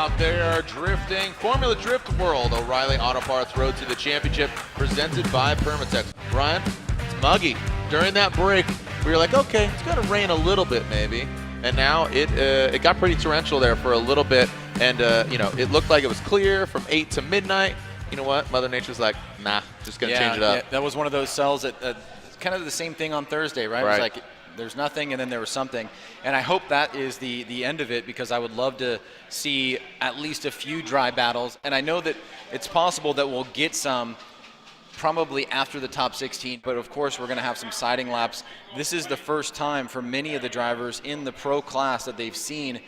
out there drifting. Formula Drift World, O'Reilly Auto Parts Road to the Championship, presented by Permatex. Ryan, it's muggy. During that break, we were like, okay, it's gonna rain a little bit maybe. And now it got pretty torrential there for a little bit. And you know, it looked like it was clear from 8 to midnight. You know what? Mother Nature's like, nah, just gonna change it up. Yeah, that was one of those cells that kind of the same thing on Thursday, right? It was like there's nothing and then there was something. And I hope that is the end of it, because I would love to see at least a few dry battles. And I know that it's possible that we'll get some probably after the top 16, but of course we're going to have some siding laps. This is the first time for many of the drivers in the pro class that they've seen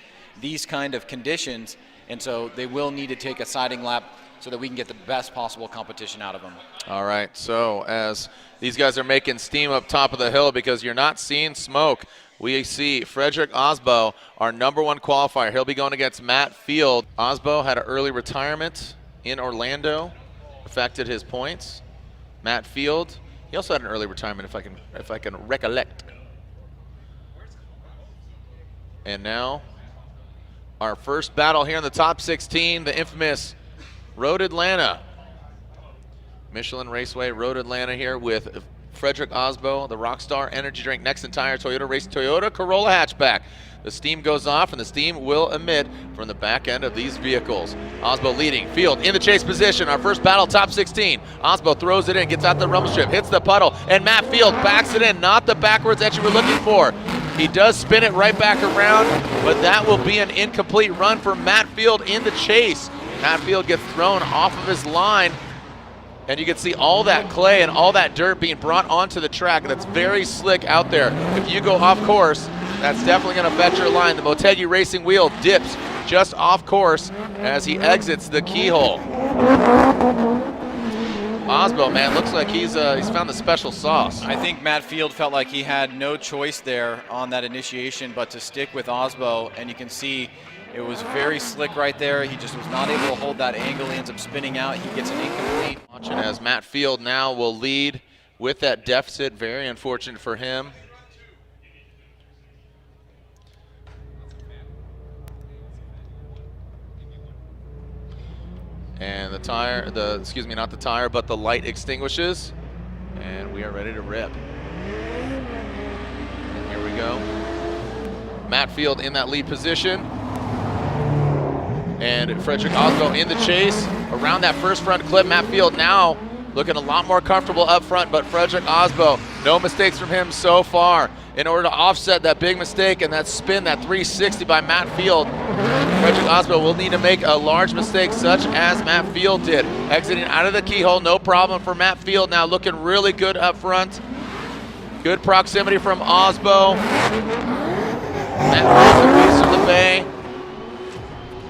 these kind of conditions, and so they will need to take a siding lap so that we can get the best possible competition out of them. All right, so as these guys are making steam up top of the hill, because you're not seeing smoke, we see Frederick Aasbo, our #1 qualifier. He'll be going against Matt Field. Aasbo had an early retirement in Orlando, affected his points. Matt Field, he also had an early retirement, if I can recollect. And now our first battle here in the top 16, the infamous Road Atlanta. Michelin Raceway Road Atlanta here with Frederick Aasbo, the Rockstar Energy Drink Next Entire Toyota Race Toyota Corolla hatchback. The steam goes off, and the steam will emit from the back end of these vehicles. Aasbo leading, Field in the chase position. Our first battle, top 16. Aasbo throws it in, gets out the rumble strip, hits the puddle, and Matt Field backs it in. Not the backwards that you were looking for. He does spin it right back around, but that will be an incomplete run for Matt Field in the chase. Matt Field gets thrown off of his line, and you can see all that clay and all that dirt being brought onto the track. That's very slick out there. If you go off course, that's definitely going to affect your line. The Motegi Racing wheel dips just off course as he exits the keyhole. Aasbo, man, looks like he's found the special sauce. I think Matt Field felt like he had no choice there on that initiation but to stick with Aasbo, and you can see it was very slick right there. He just was not able to hold that angle. He ends up spinning out. He gets an incomplete. Watching as Matt Field now will lead with that deficit. Very unfortunate for him. And the tire, excuse me, not the tire, but the light extinguishes. And we are ready to rip. And here we go. Matt Field in that lead position. And Frederick Aasbo in the chase. Around that first front clip, Matt Field now looking a lot more comfortable up front, but Frederick Aasbo, no mistakes from him so far. In order to offset that big mistake and that spin, that 360 by Matt Field, Frederick Aasbo will need to make a large mistake such as Matt Field did. Exiting out of the keyhole, no problem for Matt Field now, looking really good up front. Good proximity from Aasbo. Matt Field a piece of the bay.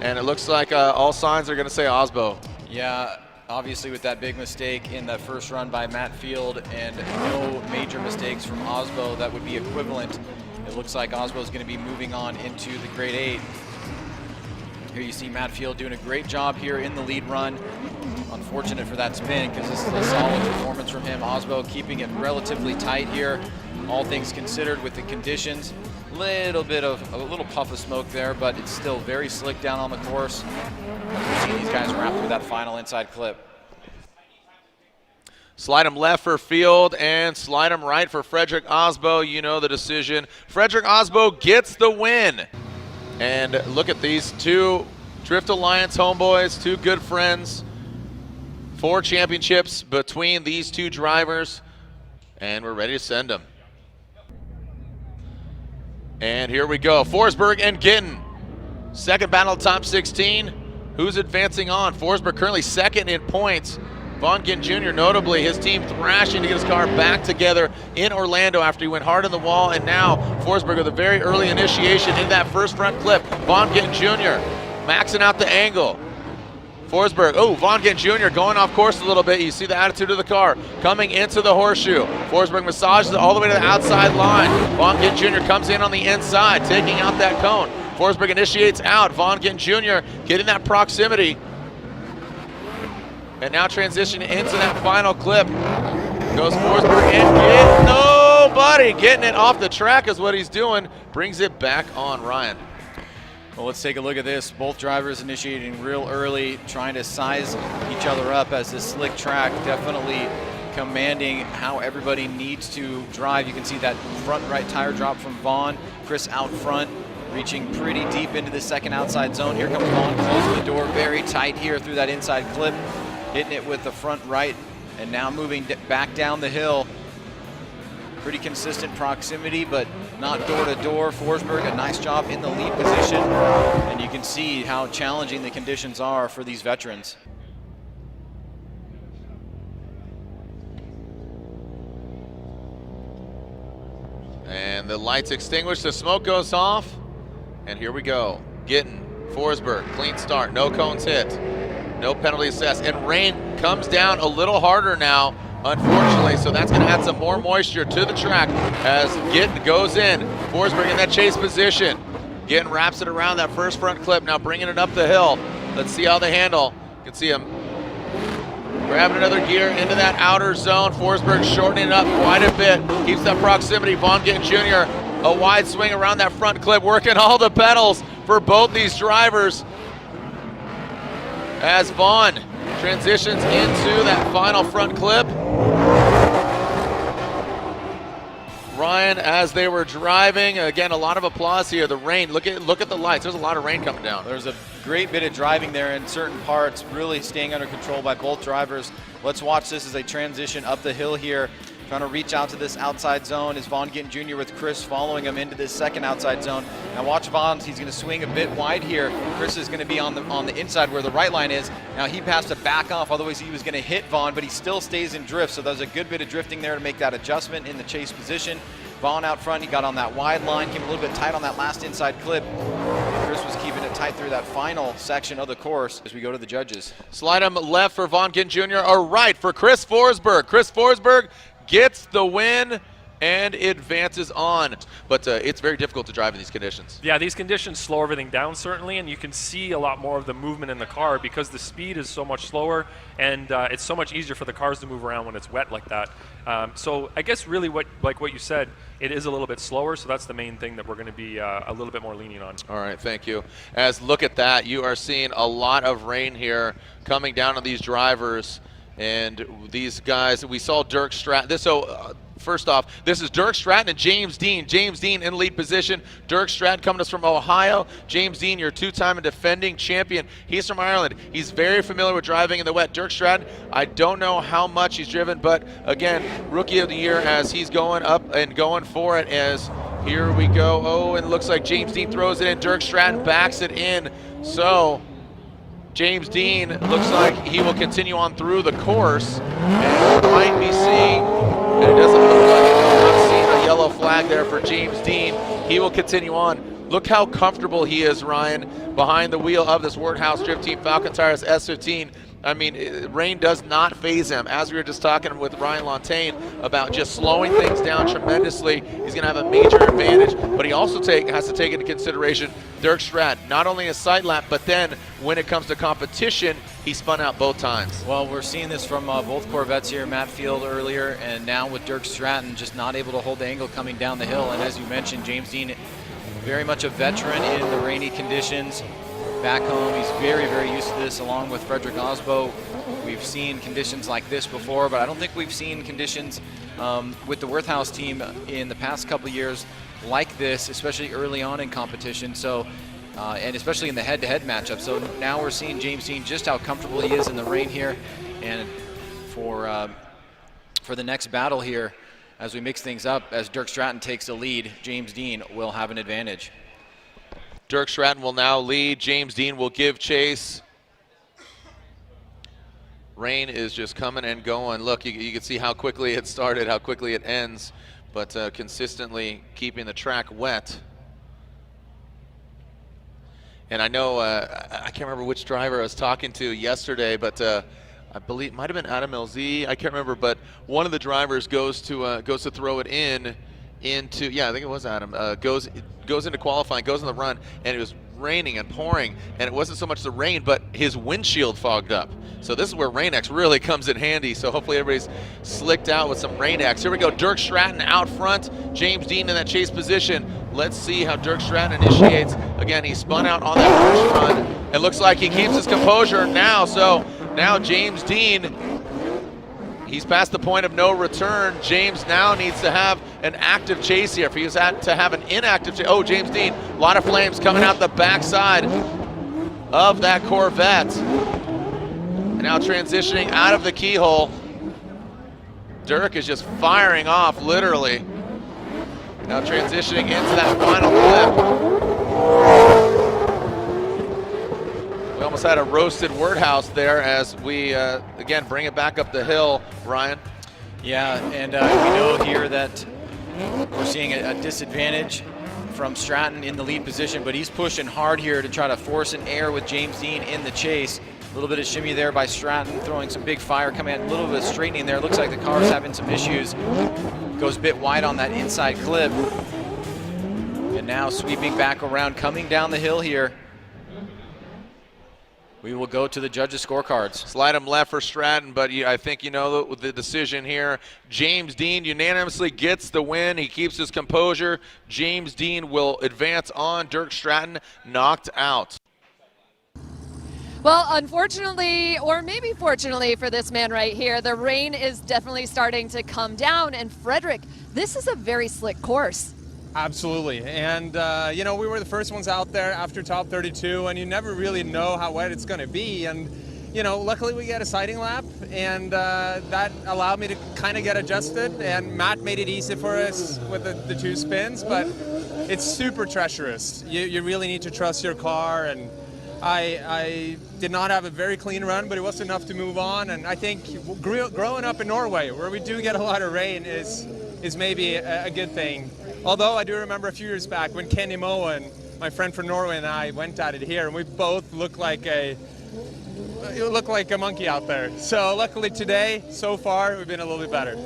And it looks like all signs are going to say Aasbo. Yeah, obviously with that big mistake in that first run by Matt Field and no major mistakes from Aasbo, that would be equivalent. It looks like Aasbo is going to be moving on into the grade 8. Here you see Matt Field doing a great job here in the lead run. Unfortunate for that spin, because this is a solid performance from him. Aasbo keeping it relatively tight here, all things considered with the conditions. A little puff of smoke there, but it's still very slick down on the course. We're seeing these guys wrap through that final inside clip. Slide him left for Field and slide him right for Frederick Aasbo. You know the decision. Frederick Aasbo gets the win. And look at these two Drift Alliance homeboys, two good friends. 4 championships between these two drivers, and we're ready to send them. And here we go, Forsberg and Gittin. Second battle, top 16. Who's advancing on? Forsberg currently second in points. Von Gittin Jr., notably, his team thrashing to get his car back together in Orlando after he went hard on the wall, and now Forsberg with a very early initiation in that first front clip. Von Gittin Jr. maxing out the angle. Forsberg, oh, Von Gittin Jr. going off course a little bit. You see the attitude of the car coming into the horseshoe. Forsberg massages it all the way to the outside line. Von Gittin Jr. comes in on the inside, taking out that cone. Forsberg initiates out. Von Gittin Jr. getting that proximity. And now transitioning into that final clip. Goes Forsberg and Gittin. Nobody getting it off the track is what he's doing. Brings it back on Ryan. Well, let's take a look at this. Both drivers initiating real early, trying to size each other up as this slick track definitely commanding how everybody needs to drive. You can see that front right tire drop from Vaughn. Chris out front, reaching pretty deep into the second outside zone. Here comes Vaughn, closing the door very tight here through that inside clip, hitting it with the front right, and now moving back down the hill. Pretty consistent proximity, but not door to door. Forsberg, a nice job in the lead position, and you can see how challenging the conditions are for these veterans. And the lights extinguish, the smoke goes off, and here we go. Gittin, Forsberg, clean start, no cones hit, no penalty assessed, and rain comes down a little harder now, unfortunately, so that's gonna add some more moisture to the track as Gittin goes in. Forsberg in that chase position. Gittin wraps it around that first front clip, now bringing it up the hill. Let's see how they handle. You can see him grabbing another gear into that outer zone. Forsberg shortening it up quite a bit. Keeps that proximity. Vaughn Gittin Jr. a wide swing around that front clip, working all the pedals for both these drivers. As Vaughn transitions into that final front clip. Ryan, as they were driving, again, a lot of applause here. The rain, look at the lights. There's a lot of rain coming down. There's a great bit of driving there in certain parts, really staying under control by both drivers. Let's watch this as they transition up the hill here, trying to reach out to this outside zone. Is Vaughn Gittin Jr. with Chris following him into this second outside zone. Now watch Vaughn, he's going to swing a bit wide here. Chris is going to be on the inside where the right line is. Now he has to back off, otherwise he was going to hit Vaughn, but he still stays in drift, so there's a good bit of drifting there to make that adjustment in the chase position. Vaughn out front, he got on that wide line, came a little bit tight on that last inside clip. Chris was keeping it tight through that final section of the course as we go to the judges. Slide him left for Vaughn Gittin Jr., or right for Chris Forsberg. Chris Forsberg gets the win and advances on. But it's very difficult to drive in these conditions. Yeah, these conditions slow everything down certainly, and you can see a lot more of the movement in the car because the speed is so much slower, and it's so much easier for the cars to move around when it's wet like that. So I guess really like what you said, it is a little bit slower, so that's the main thing that we're going to be a little bit more lenient on. All right, thank you. As look at that, you are seeing a lot of rain here coming down on these drivers. And these guys, we saw Tuerck Stratton. First off, this is Tuerck Stratton and James Dean. James Dean in lead position. Tuerck Stratton coming to us from Ohio. James Dean, your two-time and defending champion. He's from Ireland. He's very familiar with driving in the wet. Tuerck Stratton, I don't know how much he's driven, but again, rookie of the year as he's going up and going for it. As here we go. Oh, and it looks like James Dean throws it in. Tuerck Stratton backs it in. So James Dean looks like he will continue on through the course, and we might be seeing, and it doesn't look like we're not seeing a yellow flag there for James Dean. He will continue on. Look how comfortable he is, Ryan, behind the wheel of this Workhouse Drift Team Falcon Tires S15. I mean, rain does not faze him. As we were just talking with Ryan Lontaine about just slowing things down tremendously, he's going to have a major advantage. But he also has to take into consideration Tuerck Stratton, not only a side lap, but then when it comes to competition, he spun out both times. Well, we're seeing this from both Corvettes here, Matt Field earlier, and now with Tuerck Stratton just not able to hold the angle coming down the hill. And as you mentioned, James Dean, very much a veteran in the rainy conditions. Back home, he's very, very used to this, along with Frederick Aasbo. We've seen conditions like this before, but I don't think we've seen conditions with the Workhouse team in the past couple of years like this, especially early on in competition. So, and especially in the head-to-head matchup. So now we're seeing James Dean just how comfortable he is in the rain here, and for the next battle here, as we mix things up, as Tuerck Stratton takes the lead, James Dean will have an advantage. Tuerck Stratton will now lead. James Dean will give chase. Rain is just coming and going. Look, you can see how quickly it started, how quickly it ends, but consistently keeping the track wet. And I know, I can't remember which driver I was talking to yesterday, but I believe it might have been Adam LZ. I can't remember, but one of the drivers goes to throw it into, yeah, I think it was Adam, goes into qualifying, goes on the run, and it was raining and pouring, and it wasn't so much the rain, but his windshield fogged up. So this is where Rain-X really comes in handy. So hopefully everybody's slicked out with some Rain-X. Here we go, Tuerck Stratton out front, James Dean in that chase position. Let's see how Tuerck Stratton initiates. Again, he spun out on that first run. It looks like he keeps his composure now. So now James Dean, he's past the point of no return. James now needs to have an active chase here. If he was to have an inactive chase, oh, James Dean, a lot of flames coming out the backside of that Corvette. And now transitioning out of the keyhole. Tuerck is just firing off, literally. Now transitioning into that final clip. We almost had a roasted Wordhouse there as we, again, bring it back up the hill, Ryan. Yeah, and we know here that we're seeing a disadvantage from Stratton in the lead position, but he's pushing hard here to try to force an air with James Dean in the chase. A little bit of shimmy there by Stratton, throwing some big fire, coming in, a little bit of straightening there. Looks like the car's having some issues. Goes a bit wide on that inside clip. And now sweeping back around, coming down the hill here. We will go to the judges' scorecards. Slide him left for Stratton, but I think you know the decision here. James Dean unanimously gets the win. He keeps his composure. James Dean will advance on. Tuerck Stratton knocked out. Well, unfortunately, or maybe fortunately for this man right here, the rain is definitely starting to come down. And Frederick, this is a very slick course. Absolutely. And, you know, we were the first ones out there after top 32, and you never really know how wet it's going to be. And, you know, luckily we get a sighting lap, and that allowed me to kind of get adjusted. And Matt made it easy for us with the two spins, but it's super treacherous. You really need to trust your car. And I did not have a very clean run, but it was enough to move on. And I think growing up in Norway, where we do get a lot of rain, is maybe a good thing. Although I do remember a few years back when Kenny Moen, my friend from Norway, and I went at it here, and we both looked like a monkey out there. So luckily today, so far, we've been a little bit better.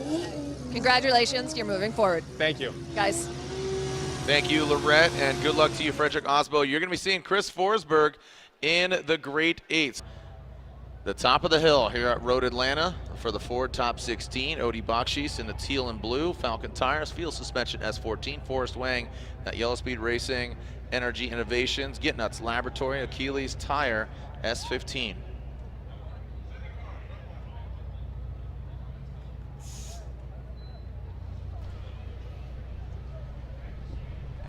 Congratulations, you're moving forward. Thank you. Guys. Thank you, Lorette, and good luck to you, Frederick Aasbo. You're going to be seeing Chris Forsberg in the Great Eights. The top of the hill here at Road Atlanta for the Ford Top 16. Odie Bakchis in the teal and blue. Falcon Tires, Field Suspension S14. Forrest Wang at Yellow Speed Racing. Energy Innovations. Gittin's Laboratory. Achilles Tire S15.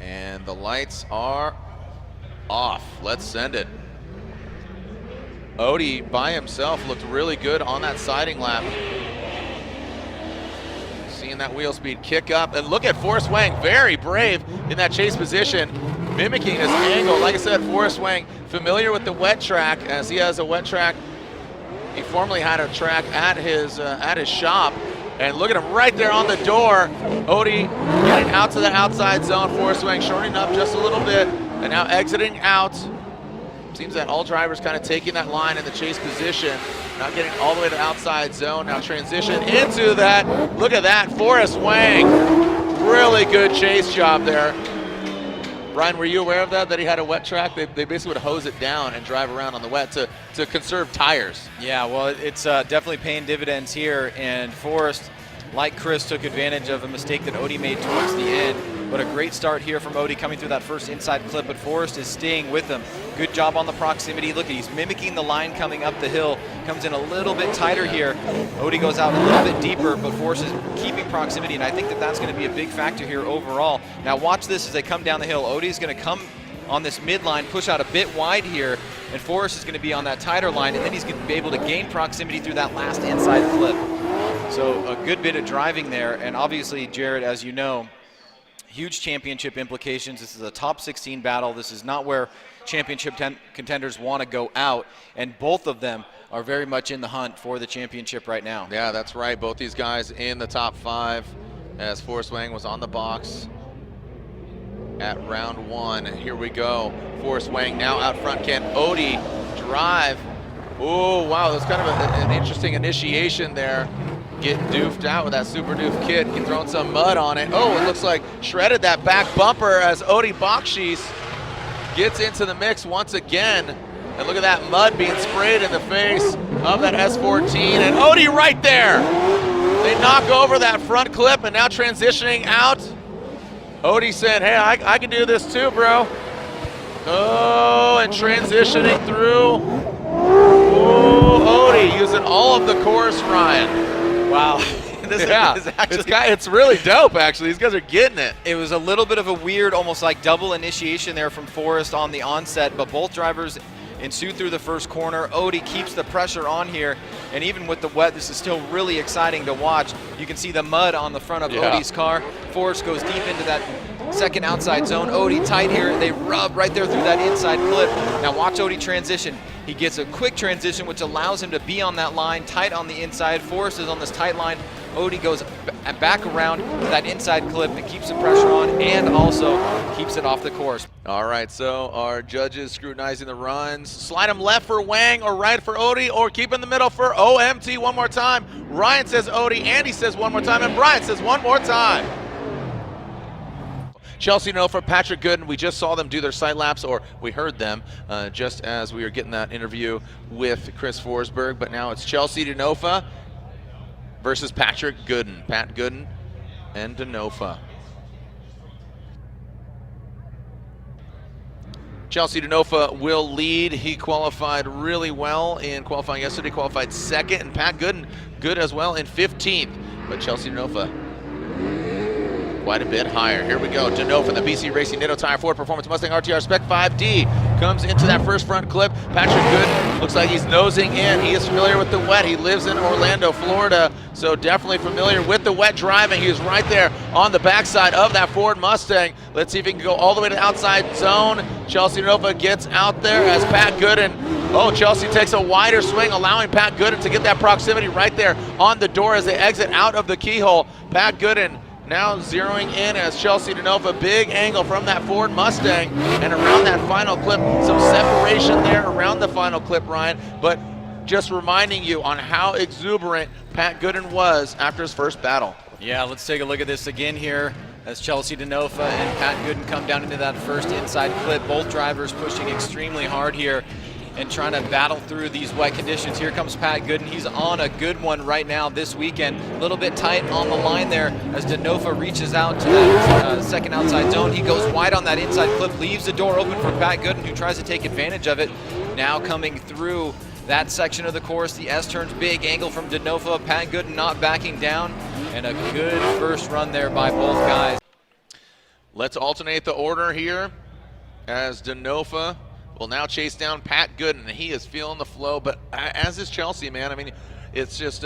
And the lights are off. Let's send it. Odie by himself looked really good on that siding lap. Seeing that wheel speed kick up. And look at Forrest Wang, very brave in that chase position, mimicking his angle. Like I said, Forrest Wang, familiar with the wet track, as he has a wet track. He formerly had a track at his shop. And look at him right there on the door. Odie getting out to the outside zone. Forrest Wang shortening up just a little bit. And now exiting out. Seems that all drivers kind of taking that line in the chase position. Now getting all the way to the outside zone. Now transition into that. Look at that, Forrest Wang. Really good chase job there. Brian, were you aware of that he had a wet track? They basically would hose it down and drive around on the wet to conserve tires. Yeah, well, it's definitely paying dividends here, and Forrest, like Chris, took advantage of a mistake that Odie made towards the end. But a great start here from Odie coming through that first inside clip, but Forrest is staying with him. Good job on the proximity. Look, he's mimicking the line coming up the hill. Comes in a little bit tighter here. Odie goes out a little bit deeper, but Forrest is keeping proximity, and I think that's going to be a big factor here overall. Now watch this as they come down the hill. Odie's going to come on this midline, push out a bit wide here, and Forrest is going to be on that tighter line, and then he's going to be able to gain proximity through that last inside clip. So a good bit of driving there, and obviously, Jared, as you know, huge championship implications. This is a top 16 battle. This is not where championship contenders want to go out, and both of them are very much in the hunt for the championship right now. Yeah, that's right. Both these guys in the top 5 as Forrest Wang was on the box at round 1. Here we go. Forrest Wang now out front. Can Odie drive? Oh, wow, that's kind of an interesting initiation there. Getting doofed out with that super doof kit, throwing some mud on it. Oh, it looks like shredded that back bumper as Odie Bakchis gets into the mix once again. And look at that mud being sprayed in the face of that S14. And Odie right there. They knock over that front clip and now transitioning out. Odie said, hey, I can do this too, bro. Oh, and transitioning through. Oh, Odie using all of the course, Ryan. Wow. This is actually, it's really dope, actually. These guys are getting it. It was a little bit of a weird, almost like double initiation there from Forrest on the onset, but both drivers ensue through the first corner. Odie keeps the pressure on here, and even with the wet, this is still really exciting to watch. You can see the mud on the front of Odie's car. Forrest goes deep into that second outside zone. Odie tight here. They rub right there through that inside clip. Now watch Odie transition. He gets a quick transition, which allows him to be on that line, tight on the inside. Forrest is on this tight line. Odie goes back around to that inside clip and keeps the pressure on and also keeps it off the course. All right, so our judges scrutinizing the runs. Slide them left for Wang or right for Odie, or keep in the middle for OMT one more time. Ryan says Odie, Andy says one more time, and Brian says one more time. Chelsea Denofa, Patrick Goodin, we just saw them do their sight laps, or we heard them just as we were getting that interview with Chris Forsberg, but now it's Chelsea Denofa versus Patrick Goodin. Pat Goodin and Denofa. Chelsea Denofa will lead. He qualified really well in qualifying yesterday, qualified second, and Pat Goodin good as well in 15th. But Chelsea Denofa quite a bit higher. Here we go. Denofa, the BC Racing Nitto Tire Ford Performance Mustang RTR Spec 5D comes into that first front clip. Patrick Goodin looks like he's nosing in. He is familiar with the wet. He lives in Orlando, Florida, so definitely familiar with the wet driving. He is right there on the backside of that Ford Mustang. Let's see if he can go all the way to the outside zone. Chelsea Denofa gets out there as Pat Goodin. Oh, Chelsea takes a wider swing, allowing Pat Goodin to get that proximity right there on the door as they exit out of the keyhole. Pat Goodin now zeroing in as Chelsea Denofa, big angle from that Ford Mustang, and around that final clip, some separation there around the final clip, Ryan, but just reminding you on how exuberant Pat Goodin was after his first battle. Yeah, let's take a look at this again here as Chelsea Denofa and Pat Goodin come down into that first inside clip. Both drivers pushing extremely hard here and trying to battle through these wet conditions. Here comes Pat Goodin. He's on a good one right now this weekend. A little bit tight on the line there as Denofa reaches out to that second outside zone. He goes wide on that inside clip, leaves the door open for Pat Goodin, who tries to take advantage of it. Now coming through that section of the course, the S-turns, big angle from Denofa. Pat Goodin not backing down, and a good first run there by both guys. Let's alternate the order here as Denofa will now chase down Pat Goodin. He is feeling the flow, but as is Chelsea, man. I mean, it's just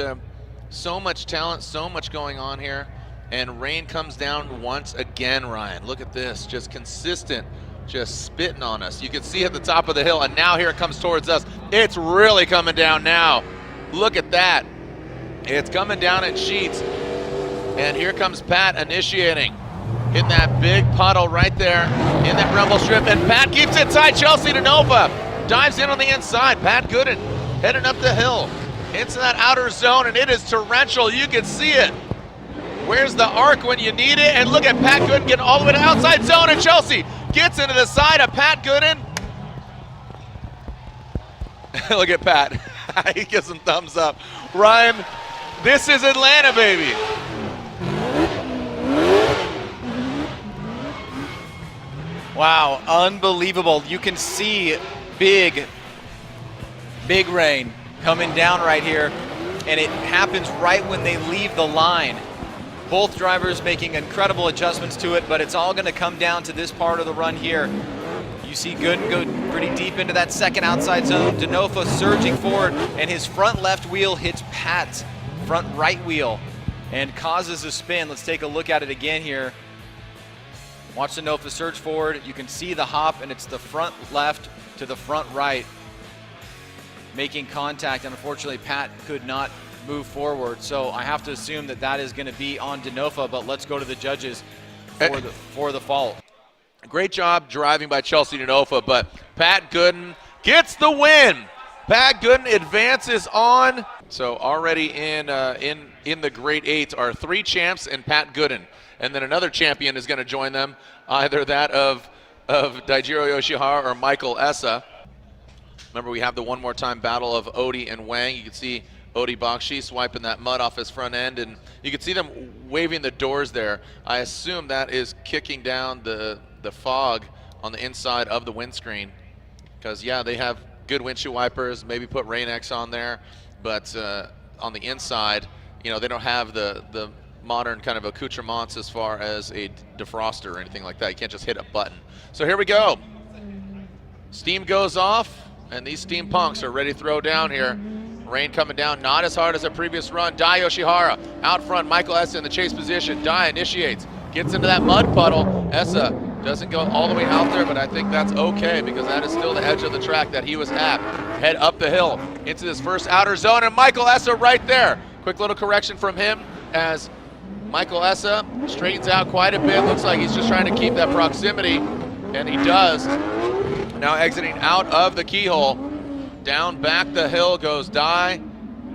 so much talent, so much going on here. And rain comes down once again, Ryan. Look at this, just consistent, just spitting on us. You can see at the top of the hill, and now here it comes towards us. It's really coming down now. Look at that. It's coming down in sheets. And here comes Pat initiating. In that big puddle right there in that rumble strip, and Pat keeps it tight. Chelsea Denofa dives in on the inside. Pat Goodin heading up the hill into that outer zone, and it is torrential. You can see it. Where's the arc when you need it? And look at Pat Goodin getting all the way to the outside zone, and Chelsea gets into the side of Pat Goodin. Look at Pat. He gives some thumbs up. Ryan, this is Atlanta, baby. Wow, unbelievable. You can see big rain coming down right here, and it happens right when they leave the line. Both drivers making incredible adjustments to it, but it's all going to come down to this part of the run here. You see Goodin go pretty deep into that second outside zone. Denofa surging forward, and his front left wheel hits Pat's front right wheel and causes a spin. Let's take a look at it again here. Watch Denofa surge forward. You can see the hop, and it's the front left to the front right making contact, and unfortunately Pat could not move forward. So I have to assume that that is going to be on Denofa, but let's go to the judges for the fault. Great job driving by Chelsea Denofa, but Pat Goodin gets the win. Pat Goodin advances on. So already in the Grade 8 are 3 champs and Pat Goodin. And then another champion is going to join them, either that of of Daijiro Yoshihara or Michael Essa. Remember, we have the one more time battle of Odie and Wang. You can see Odie Bakchis wiping that mud off his front end, and you can see them waving the doors there. I assume that is kicking down the fog on the inside of the windscreen, because yeah, they have good windshield wipers, maybe put Rain-X on there, but on the inside, you know, they don't have the modern kind of accoutrements as far as a defroster or anything like that. You can't just hit a button. So here we go. Steam goes off, and these steam punks are ready to throw down here. Rain coming down, not as hard as the previous run. Dai Yoshihara out front, Michael Essa in the chase position. Dai initiates, gets into that mud puddle. Essa doesn't go all the way out there, but I think that's okay because that is still the edge of the track that he was at. Head up the hill into this first outer zone, and Michael Essa right there. Quick little correction from him as Michael Essa straightens out quite a bit. Looks like he's just trying to keep that proximity, and he does. Now exiting out of the keyhole. Down back the hill goes Dai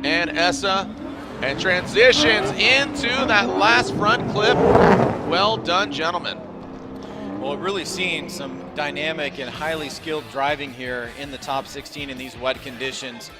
and Essa, and transitions into that last front clip. Well done, gentlemen. Well, we're really seeing some dynamic and highly skilled driving here in the top 16 in these wet conditions.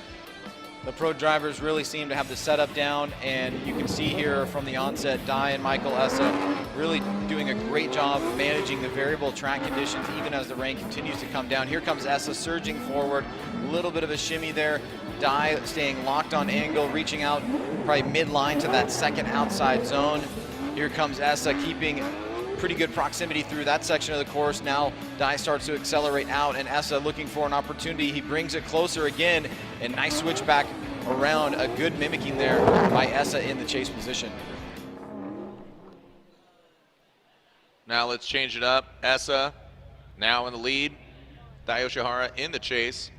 The pro drivers really seem to have the setup down, and you can see here from the onset, Dai and Michael Essa really doing a great job managing the variable track conditions even as the rain continues to come down. Here comes Essa surging forward, a little bit of a shimmy there. Dai staying locked on angle, reaching out probably midline to that second outside zone. Here comes Essa keeping pretty good proximity through that section of the course. Now Dai starts to accelerate out, and Essa looking for an opportunity. He brings it closer again, and nice switch back around. A good mimicking there by Essa in the chase position. Now let's change it up. Essa now in the lead. Dai Yoshihara in the chase.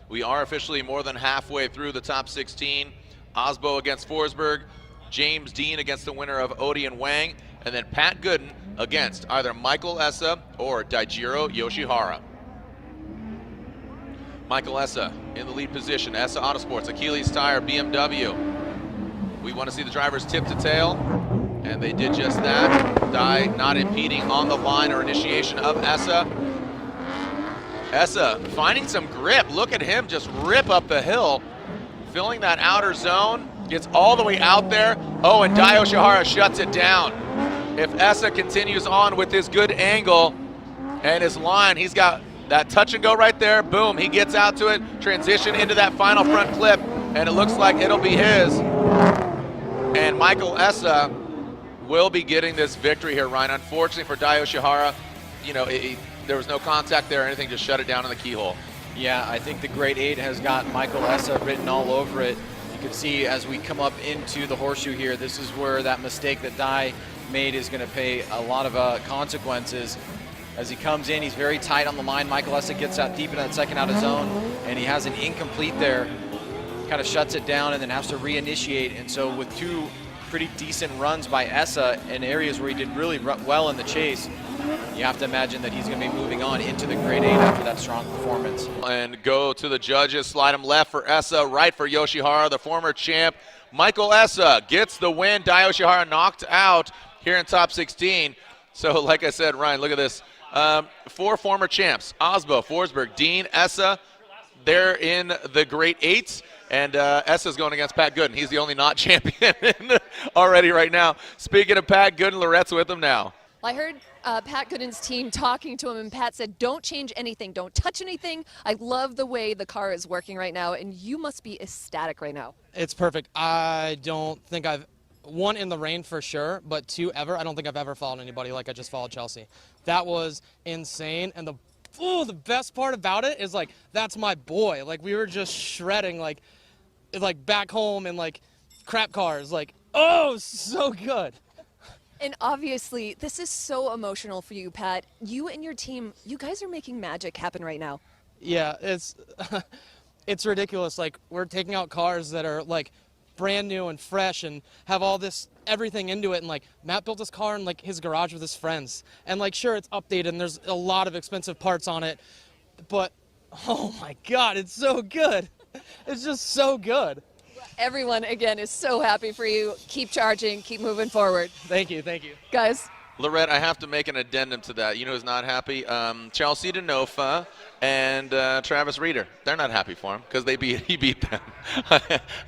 We are officially more than halfway through the top 16. Aasbo against Forsberg. James Dean against the winner of Odie and Wang. And then Pat Goodin against either Michael Essa or Daijiro Yoshihara. Michael Essa in the lead position. Essa Autosports, Achilles tire, BMW. We want to see the drivers tip to tail, and they did just that. Dai not impeding on the line or initiation of Essa. Essa finding some grip. Look at him just rip up the hill, filling that outer zone. Gets all the way out there. Oh, and Dai Yoshihara shuts it down. If Essa continues on with his good angle and his line, he's got that touch and go right there. Boom, he gets out to it, transition into that final front clip, and it looks like it'll be his. And Michael Essa will be getting this victory here, Ryan. Unfortunately for Dai Yoshihara, you know, there was no contact there or anything, just shut it down in the keyhole. Yeah, I think the grade 8 has got Michael Essa written all over it. You can see as we come up into the horseshoe here, this is where that mistake that Dai made is going to pay a lot of consequences. As he comes in, he's very tight on the line. Michael Essa gets out deep into that second out of zone, and he has an incomplete there. Kind of shuts it down and then has to reinitiate. And so with two pretty decent runs by Essa in areas where he did really well in the chase, you have to imagine that he's going to be moving on into the grade 8 after that strong performance. And go to the judges, slide him left for Essa, right for Yoshihara, the former champ. Michael Essa gets the win. Dai Yoshihara knocked out here in top 16. So like I said, Ryan, look at this. 4 former champs, Aasbo, Forsberg, Dean, Essa, they're in the grade 8s. And Essa's going against Pat Goodin. He's the only not champion already right now. Speaking of Pat Goodin, Lorette's with him now. I heard Pat Goodin's team talking to him, and Pat said, don't change anything, don't touch anything. I love the way the car is working right now, and you must be ecstatic right now. It's perfect. I don't think I've, 1 in the rain for sure, but 2 ever. I don't think I've ever followed anybody like I just followed Chelsea. That was insane, and the best part about it is, like, that's my boy. Like, we were just shredding, like back home in, like, crap cars. Like, oh, so good. And obviously, this is so emotional for you, Pat. You and your team, you guys are making magic happen right now. Yeah, it's ridiculous. Like, we're taking out cars that are, like, brand new and fresh and have all this, everything into it. And, like, Matt built this car in, like, his garage with his friends. And, like, sure, it's updated and there's a lot of expensive parts on it. But, oh, my God, it's so good. It's just so good. Everyone, again, is so happy for you. Keep charging, keep moving forward. Thank you, thank you. Guys. Lorette, I have to make an addendum to that. You know who's not happy? Chelsea Denofa and Travis Reeder. They're not happy for him because he beat them.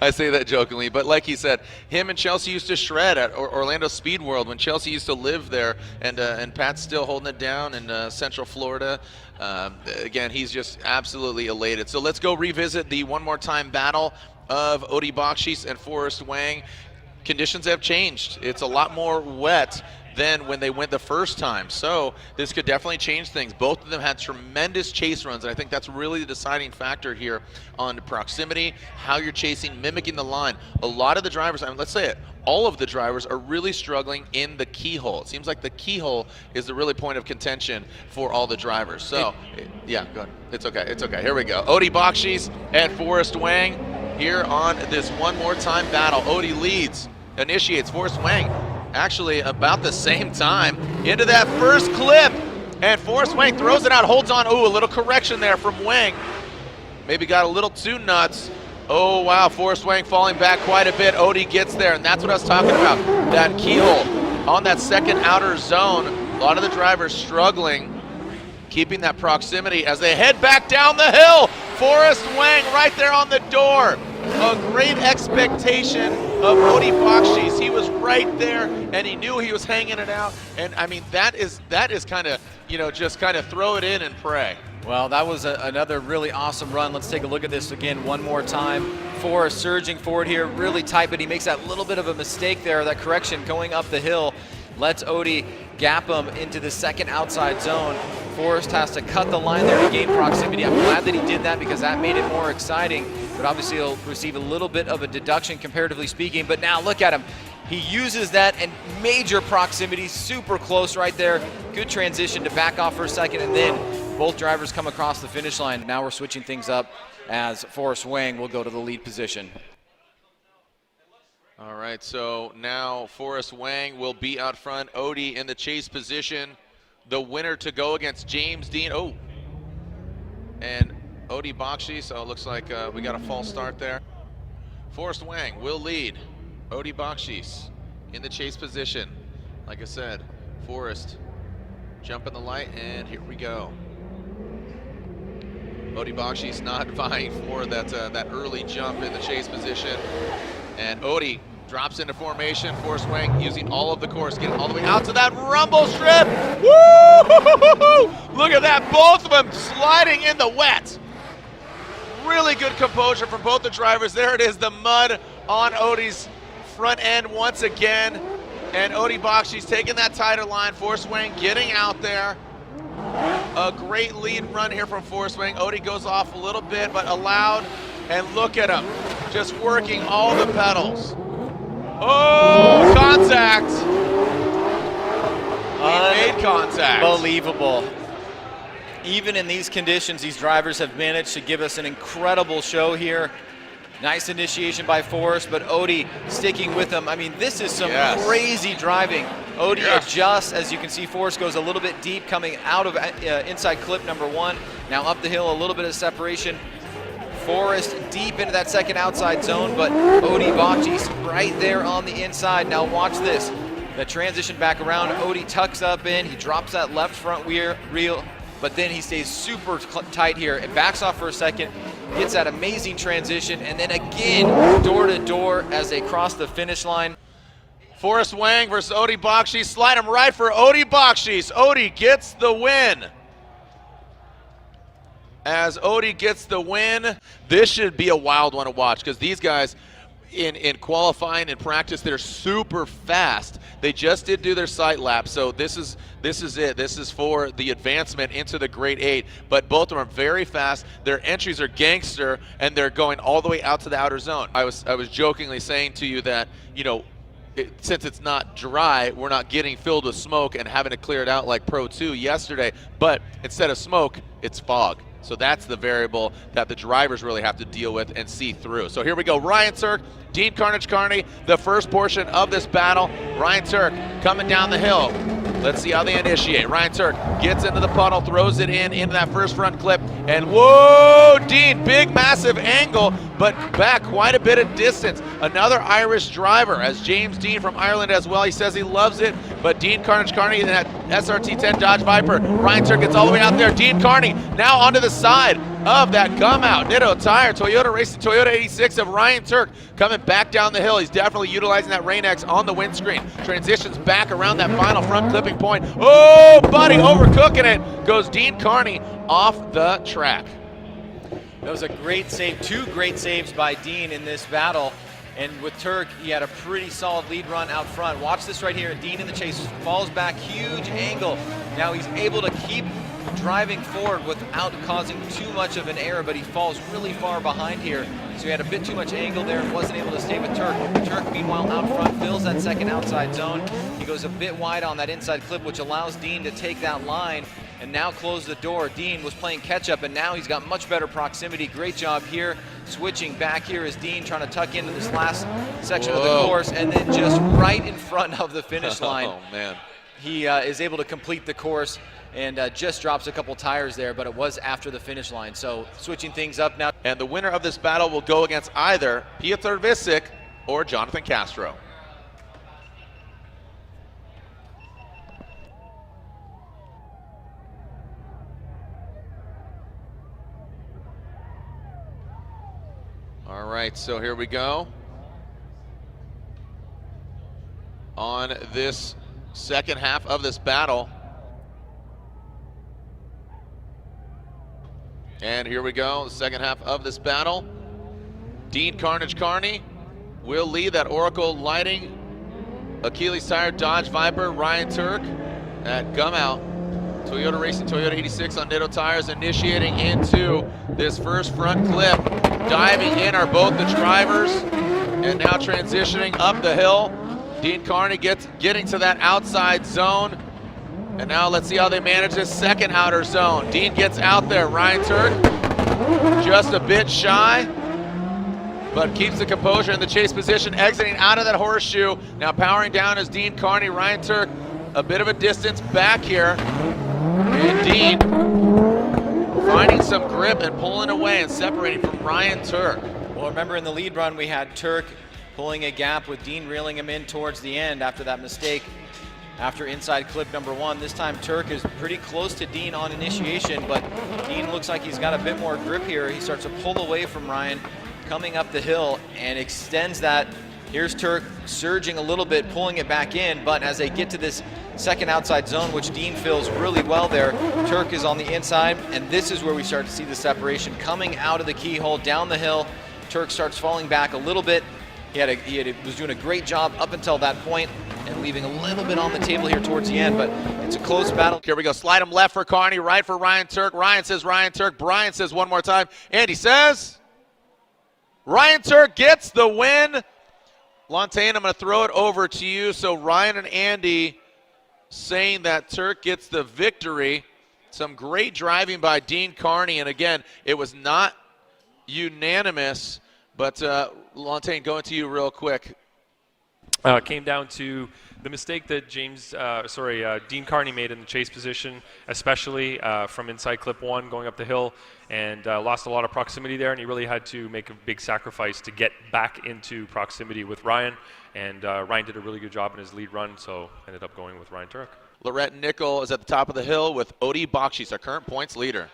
I say that jokingly, but like he said, him and Chelsea used to shred at Orlando Speed World when Chelsea used to live there, and Pat's still holding it down in Central Florida. Again, he's just absolutely elated. So let's go revisit the one more time battle of Odi Bakchis and Forrest Wang. Conditions have changed. It's a lot more wet than when they went the first time. So this could definitely change things. Both of them had tremendous chase runs, and I think that's really the deciding factor here on proximity, how you're chasing, mimicking the line. A lot of the drivers, I mean, let's say it, all of the drivers are really struggling in the keyhole. It seems like the keyhole is the really point of contention for all the drivers. So, yeah, go ahead. It's okay, it's okay. Here we go. Odi Bakchis and Forrest Wang here on this one more time battle. Odi leads, initiates. Forrest Wang actually about the same time into that first clip, and Forrest Wang throws it out, holds on. Ooh, a little correction there from Wang. Maybe got a little too nuts. Oh wow, Forrest Wang falling back quite a bit. Odi gets there, and that's what I was talking about. That keyhole on that second outer zone. A lot of the drivers struggling, keeping that proximity as they head back down the hill. Forrest Wang right there on the door. A great expectation of Odi Bakchis. He was right there, and he knew he was hanging it out. And I mean, that is kind of, you know, just kind of throw it in and pray. Well, that was another really awesome run. Let's take a look at this again one more time. Forrest surging forward here, really tight, but he makes that little bit of a mistake there, that correction going up the hill. Lets Odi gap him into the second outside zone. Forrest has to cut the line there to gain proximity. I'm glad that he did that because that made it more exciting, but obviously he'll receive a little bit of a deduction comparatively speaking. But now look at him. He uses that and major proximity, super close right there. Good transition to back off for a second, and then both drivers come across the finish line. Now we're switching things up as Forrest Wang will go to the lead position. All right, so now Forrest Wang will be out front. Odi in the chase position. The winner to go against James Dean. Oh, and Odi Bakchis. So it looks like we got a false start there. Forrest Wang will lead. Odi Bakchis in the chase position. Like I said, Forrest jumping the light, and here we go. Odi Bakchis not vying for that early jump in the chase position. And Odi drops into formation. Forrest Wang using all of the course, getting all the way out to that rumble strip. Woo! Look at that, both of them sliding in the wet. Really good composure from both the drivers. There it is, the mud on Odi's front end once again. And Odi Bakchis taking that tighter line. Forrest Wang getting out there. A great lead run here from Forrest Wang. Odi goes off a little bit, but allowed. And look at him, just working all the pedals. Oh, contact. He made contact. Unbelievable. Even in these conditions, these drivers have managed to give us an incredible show here. Nice initiation by Forrest, but Odi sticking with him. I mean, this is some crazy driving. Odi adjusts, as you can see, Forrest goes a little bit deep coming out of inside clip number one. Now up the hill, a little bit of separation. Forrest deep into that second outside zone, but Odi Bakchis right there on the inside. Now watch this. The transition back around, Odi tucks up in, he drops that left front wheel, but then he stays super tight here. It backs off for a second, gets that amazing transition, and then again, door to door as they cross the finish line. Forrest Wang versus Odi Bakchis. Slide him right for Odi Bakchis. Odi gets the win. As Odi gets the win, this should be a wild one to watch because these guys in qualifying and practice, they're super fast. They just did do their sight lap, so this is it. This is for the advancement into the Grade 8, but both of them are very fast. Their entries are gangster, and they're going all the way out to the outer zone. I was jokingly saying to you that, you know, since it's not dry, we're not getting filled with smoke and having to clear it out like Pro 2 yesterday, but instead of smoke, it's fog. So that's the variable that the drivers really have to deal with and see through. So here we go, Ryan Tuerck, Dean Kearney, the first portion of this battle. Ryan Tuerck coming down the hill. Let's see how they initiate. Ryan Tuerck gets into the puddle, throws it into that first front clip, and whoa, Dean, big, massive angle, but back quite a bit of distance. Another Irish driver, as James Dean from Ireland as well. He says he loves it, but Dean Kearney in that SRT10 Dodge Viper. Ryan Tuerck gets all the way out there. Dean Kearney now onto the side of that gum out. Nitto Tire, Toyota Racing, Toyota 86 of Ryan Tuerck coming back down the hill. He's definitely utilizing that Rain-X on the windscreen. Transitions back around that final front clipping point. Oh, buddy, overcooking it. Goes Dean Kearney off the track. That was a great save, 2 great saves by Dean in this battle. And with Tuerck, he had a pretty solid lead run out front. Watch this right here. Dean in the chase, falls back, huge angle. Now he's able to keep driving forward without causing too much of an error, but he falls really far behind here. So he had a bit too much angle there and wasn't able to stay with Tuerck. Tuerck, meanwhile, out front, fills that second outside zone. He goes a bit wide on that inside clip, which allows Dean to take that line and now close the door. Dean was playing catch up, and now he's got much better proximity. Great job here. Switching back here is Dean trying to tuck into this last section of the course, and then just right in front of the finish line. Oh, man. He is able to complete the course and just drops a couple tires there, but it was after the finish line. So switching things up now. And the winner of this battle will go against either Piotr Wiecek or Jonathan Castro. All right, so here we go. On this second half of this battle. And here we go, the second half of this battle. Dean Kearney will lead that Oracle Lighting Achilles Tire Dodge Viper. Ryan Tuerck at Gum Out Toyota Racing Toyota 86 on Nitto Tires, initiating into this first front clip. Diving in are both the drivers, and now transitioning up the hill. Dean Kearney getting to that outside zone. And now let's see how they manage this second outer zone. Dean gets out there. Ryan Tuerck just a bit shy, but keeps the composure in the chase position, exiting out of that horseshoe. Now powering down is Dean Kearney. Ryan Tuerck a bit of a distance back here. And Dean finding some grip and pulling away and separating from Ryan Tuerck. Well, remember in the lead run we had Tuerck pulling a gap with Dean reeling him in towards the end after that mistake. After inside clip number 1, this time Tuerck is pretty close to Dean on initiation, but Dean looks like he's got a bit more grip here. He starts to pull away from Ryan, coming up the hill, and extends that. Here's Tuerck surging a little bit, pulling it back in, but as they get to this second outside zone, which Dean fills really well there, Tuerck is on the inside, and this is where we start to see the separation coming out of the keyhole down the hill. Tuerck starts falling back a little bit. He was doing a great job up until that point, and leaving a little bit on the table here towards the end, but it's a close battle. Here we go, slide him left for Kearney, right for Ryan Tuerck. Ryan says Ryan Tuerck, Brian says one more time, Andy says Ryan Tuerck gets the win. Lontaine, I'm gonna throw it over to you. So Ryan and Andy saying that Tuerck gets the victory. Some great driving by Dean Kearney, and again, it was not unanimous, but Lontaine, going to you real quick. Came down to the mistake that Dean Kearney made in the chase position, especially from inside clip 1 going up the hill, and lost a lot of proximity there, and he really had to make a big sacrifice to get back into proximity with Ryan, and Ryan did a really good job in his lead run, so ended up going with Ryan Tuerck. Lorette Nickel is at the top of the hill with Odie Bakchis, our current points leader.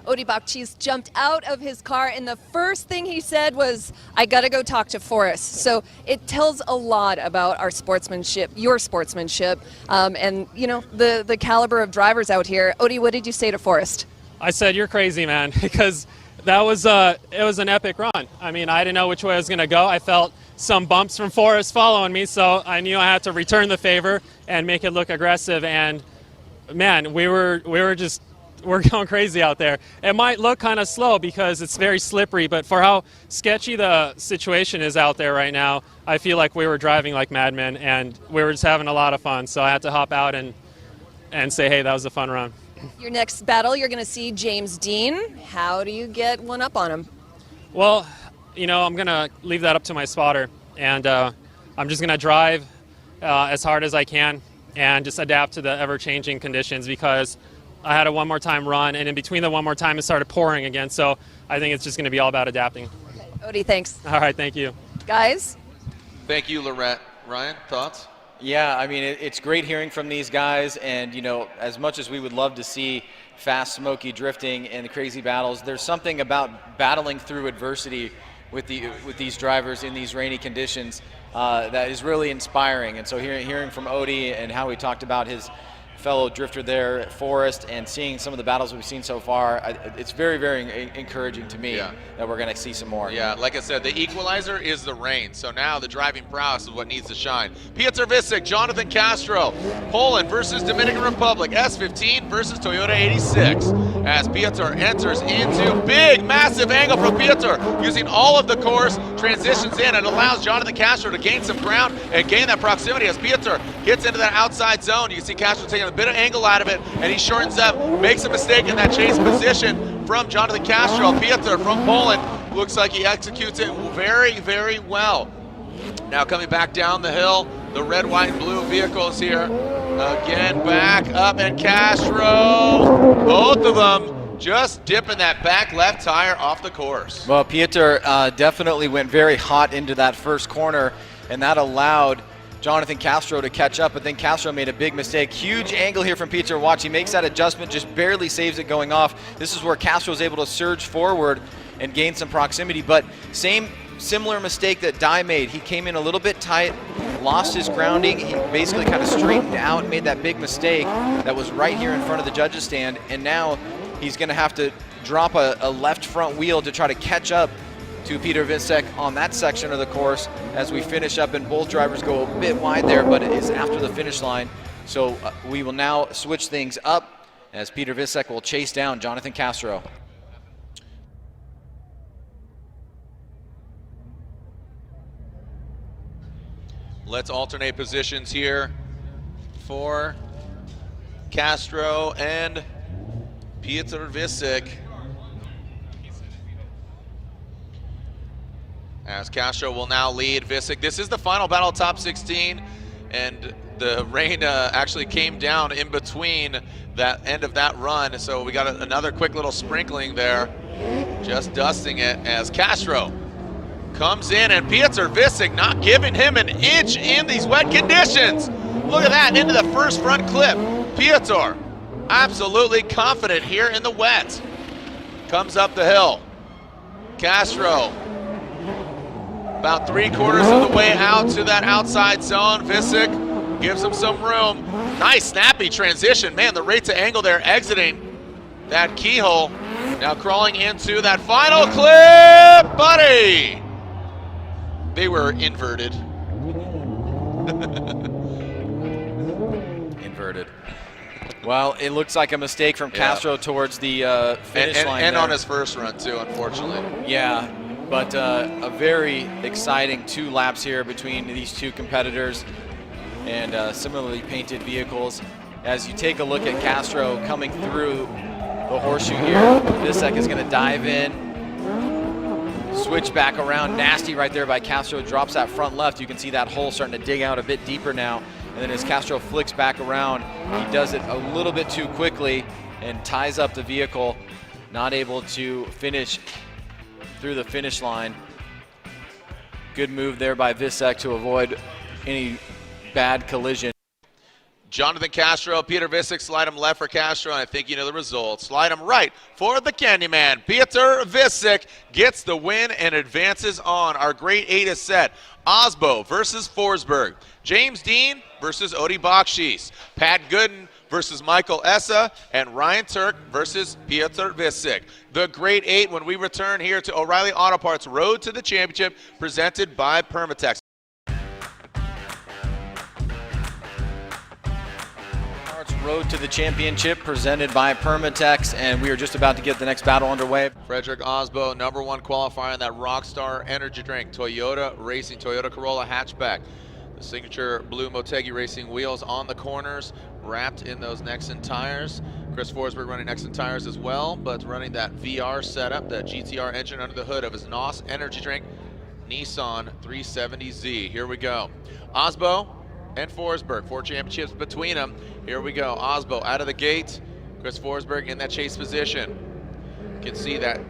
Odie Bakchis jumped out of his car, and the first thing he said was, I gotta go talk to Forrest. So it tells a lot about our sportsmanship, your sportsmanship, and you know, the caliber of drivers out here. Odie, what did you say to Forrest? I said, you're crazy, man, because that was it was an epic run. I mean, I didn't know which way I was gonna go. I felt some bumps from Forrest following me, so I knew I had to return the favor and make it look aggressive. And man, we're going crazy out there. It might look kind of slow because it's very slippery, but for how sketchy the situation is out there right now, I feel like we were driving like madmen, and we were just having a lot of fun. So I had to hop out and say, hey, that was a fun run. Your next battle, you're going to see James Dean. How do you get one up on him? Well, you know, I'm going to leave that up to my spotter, and I'm just going to drive as hard as I can and just adapt to the ever-changing conditions, because I had a one more time run, and in between the one more time it started pouring again. So I think it's just going to be all about adapting. Odie, thanks. All right, thank you. Guys? Thank you, Lorette. Ryan, thoughts? Yeah, I mean, it's great hearing from these guys, and, you know, as much as we would love to see fast, smoky drifting and the crazy battles, there's something about battling through adversity with these drivers in these rainy conditions that is really inspiring. And so hearing from Odie and how he talked about his fellow drifter there at Forest and seeing some of the battles we've seen so far, it's very, very encouraging to me that we're going to see some more. Yeah, like I said, the equalizer is the rain. So now the driving prowess is what needs to shine. Piotr Wiecek, Jonathan Castro, Poland versus Dominican Republic, S15 versus Toyota 86. As Piotr enters into big, massive angle from Piotr, using all of the course, transitions in and allows Jonathan Castro to gain some ground and gain that proximity as Piotr gets into that outside zone. You can see Castro taking a bit of angle out of it, and he shortens up, makes a mistake in that chase position from Jonathan Castro. Piotr from Poland looks like he executes it very, very well. Now coming back down the hill, the red, white, and blue vehicles here. Again, back up, and Castro, both of them just dipping that back left tire off the course. Well, Piotr definitely went very hot into that first corner, and that allowed Jonathan Castro to catch up, but then Castro made a big mistake. Huge angle here from Piotr. Watch, he makes that adjustment, just barely saves it going off. This is where Castro is able to surge forward and gain some proximity, but similar mistake that Dye made. He came in a little bit tight, lost his grounding. He basically kind of straightened out and made that big mistake that was right here in front of the judges' stand, and now he's going to have to drop a left front wheel to try to catch up to Piotr Wiecek on that section of the course as we finish up, and both drivers go a bit wide there, but it is after the finish line. So we will now switch things up as Piotr Wiecek will chase down Jonathan Castro. Let's alternate positions here for Castro and Piotr Wiecek. As Castro will now lead Wiecek. This is the final battle top 16, and the rain actually came down in between that end of that run, so we got another quick little sprinkling there, just dusting it as Castro comes in, and Piotr Wiecek not giving him an inch in these wet conditions. Look at that, into the first front clip. Piotr absolutely confident here in the wet. Comes up the hill. Castro about 3/4 of the way out to that outside zone. Wiecek gives him some room. Nice snappy transition. Man, the rate to angle there exiting that keyhole. Now crawling into that final clip, buddy. They were inverted. Inverted. Well, it looks like a mistake from Castro towards the finish line. And there. on his first run too, unfortunately. Yeah, but a very exciting 2 laps here between these two competitors, and similarly painted vehicles. As you take a look at Castro coming through the horseshoe here, Wiecek is going to dive in, switch back around, nasty right there by Castro, drops that front left. You can see that hole starting to dig out a bit deeper now. And then as Castro flicks back around, he does it a little bit too quickly and ties up the vehicle, not able to finish through the finish line. Good move there by Wiecek to avoid any bad collision. Jonathan Castro, Piotr Wiecek, slide him left for Castro, and I think you know the result. Slide him right for the Candyman. Piotr Wiecek gets the win and advances on. Our grade 8 is set. Aasbo versus Forsberg. James Dean versus Odie Bakchis. Pat Goodin versus Michael Essa, and Ryan Tuerck versus Piotr Wiecek. The grade 8 when we return here to O'Reilly Auto Parts Road to the Championship, presented by Permatex. Road to the Championship presented by Permatex, and we are just about to get the next battle underway. Frederick Aasbo, #1 qualifier in that Rockstar energy drink. Toyota Racing, Toyota Corolla hatchback. The signature blue Motegi Racing wheels on the corners, wrapped in those Nexen tires. Chris Forsberg running Nexen tires as well, but running that VR setup, that GTR engine under the hood of his NOS energy drink Nissan 370Z. Here we go. Aasbo and Forsberg. 4 championships between them. Here we go. Aasbo out of the gate. Chris Forsberg in that chase position. You can see that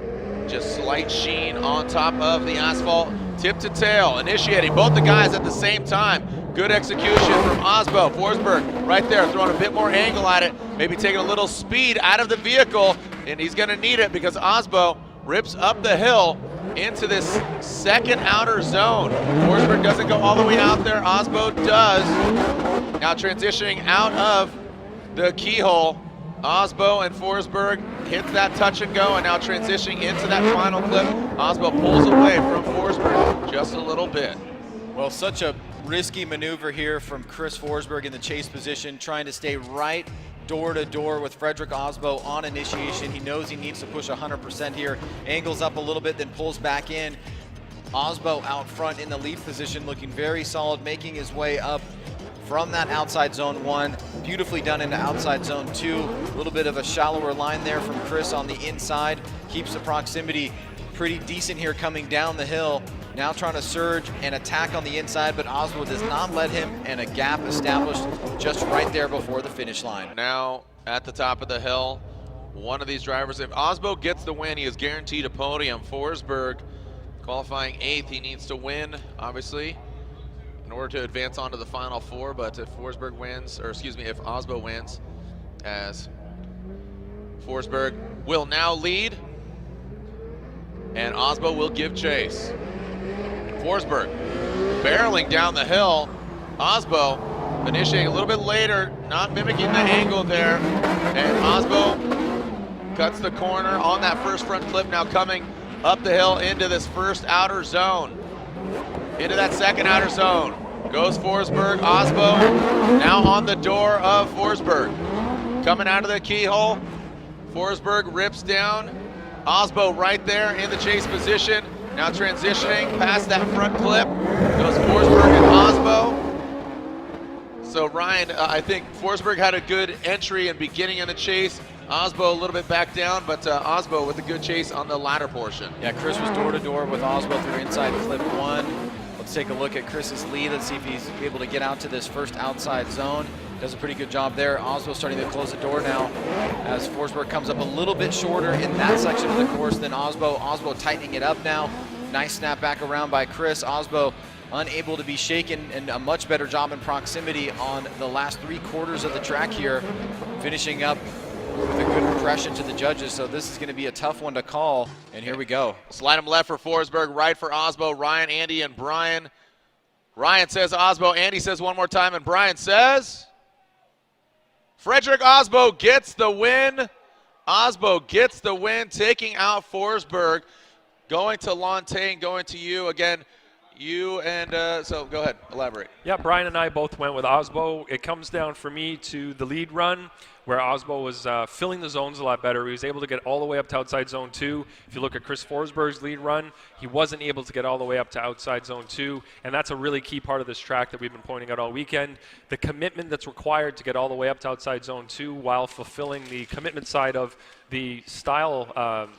just slight sheen on top of the asphalt. Tip to tail, initiating both the guys at the same time. Good execution from Aasbo. Forsberg right there, throwing a bit more angle at it. Maybe taking a little speed out of the vehicle, and he's gonna need it because Aasbo rips up the hill into this second outer zone. Forsberg doesn't go all the way out there, Aasbo does. Now transitioning out of the keyhole, Aasbo and Forsberg hits that touch and go, and now transitioning into that final clip. Aasbo pulls away from Forsberg just a little bit. Well, such a risky maneuver here from Chris Forsberg in the chase position, trying to stay right door to door with Frederick Aasbo on initiation. He knows he needs to push 100% here. Angles up a little bit, then pulls back in. Aasbo out front in the lead position, looking very solid, making his way up from that outside zone 1. Beautifully done into outside zone 2. A little bit of a shallower line there from Chris on the inside. Keeps the proximity pretty decent here coming down the hill. Now trying to surge and attack on the inside, but Aasbo does not let him, and a gap established just right there before the finish line. Now at the top of the hill, one of these drivers, if Aasbo gets the win, he is guaranteed a podium. Forsberg qualifying 8th, he needs to win, obviously, in order to advance on to the final 4, but if Forsberg wins, or excuse me, if Aasbo wins, as Forsberg will now lead, and Aasbo will give chase. Forsberg barreling down the hill. Aasbo initiating a little bit later, not mimicking the angle there. And Aasbo cuts the corner on that first front clip, now coming up the hill into this first outer zone. Into that second outer zone. Goes Forsberg, Aasbo now on the door of Forsberg. Coming out of the keyhole, Forsberg rips down. Aasbo right there in the chase position. Now transitioning past that front clip, goes Forsberg and Aasbo. So Ryan, I think Forsberg had a good entry and beginning in the chase. Aasbo a little bit back down, but Aasbo with a good chase on the latter portion. Yeah, Chris was door to door with Aasbo through inside clip 1. Let's take a look at Chris's lead. Let's see if he's able to get out to this first outside zone. Does a pretty good job there. Aasbo starting to close the door now as Forsberg comes up a little bit shorter in that section of the course than Aasbo. Aasbo tightening it up now. Nice snap back around by Chris. Aasbo unable to be shaken, and a much better job in proximity on the last 3/4 of the track here, finishing up with a good impression to the judges. So this is going to be a tough one to call, and here we go. Slide him left for Forsberg, right for Aasbo. Ryan, Andy, and Brian. Ryan says Aasbo, Andy says one more time, and Brian says Frederick Aasbo gets the win. Aasbo gets the win, taking out Forsberg. Going to Lantain, going to you again. You and so go ahead, elaborate. Yeah, Brian and I both went with Aasbo. It comes down for me to the lead run, where Aasbo was filling the zones a lot better. He was able to get all the way up to outside zone 2. If you look at Chris Forsberg's lead run, he wasn't able to get all the way up to outside zone 2, and that's a really key part of this track that we've been pointing out all weekend. The commitment that's required to get all the way up to outside zone 2 while fulfilling the commitment side of the style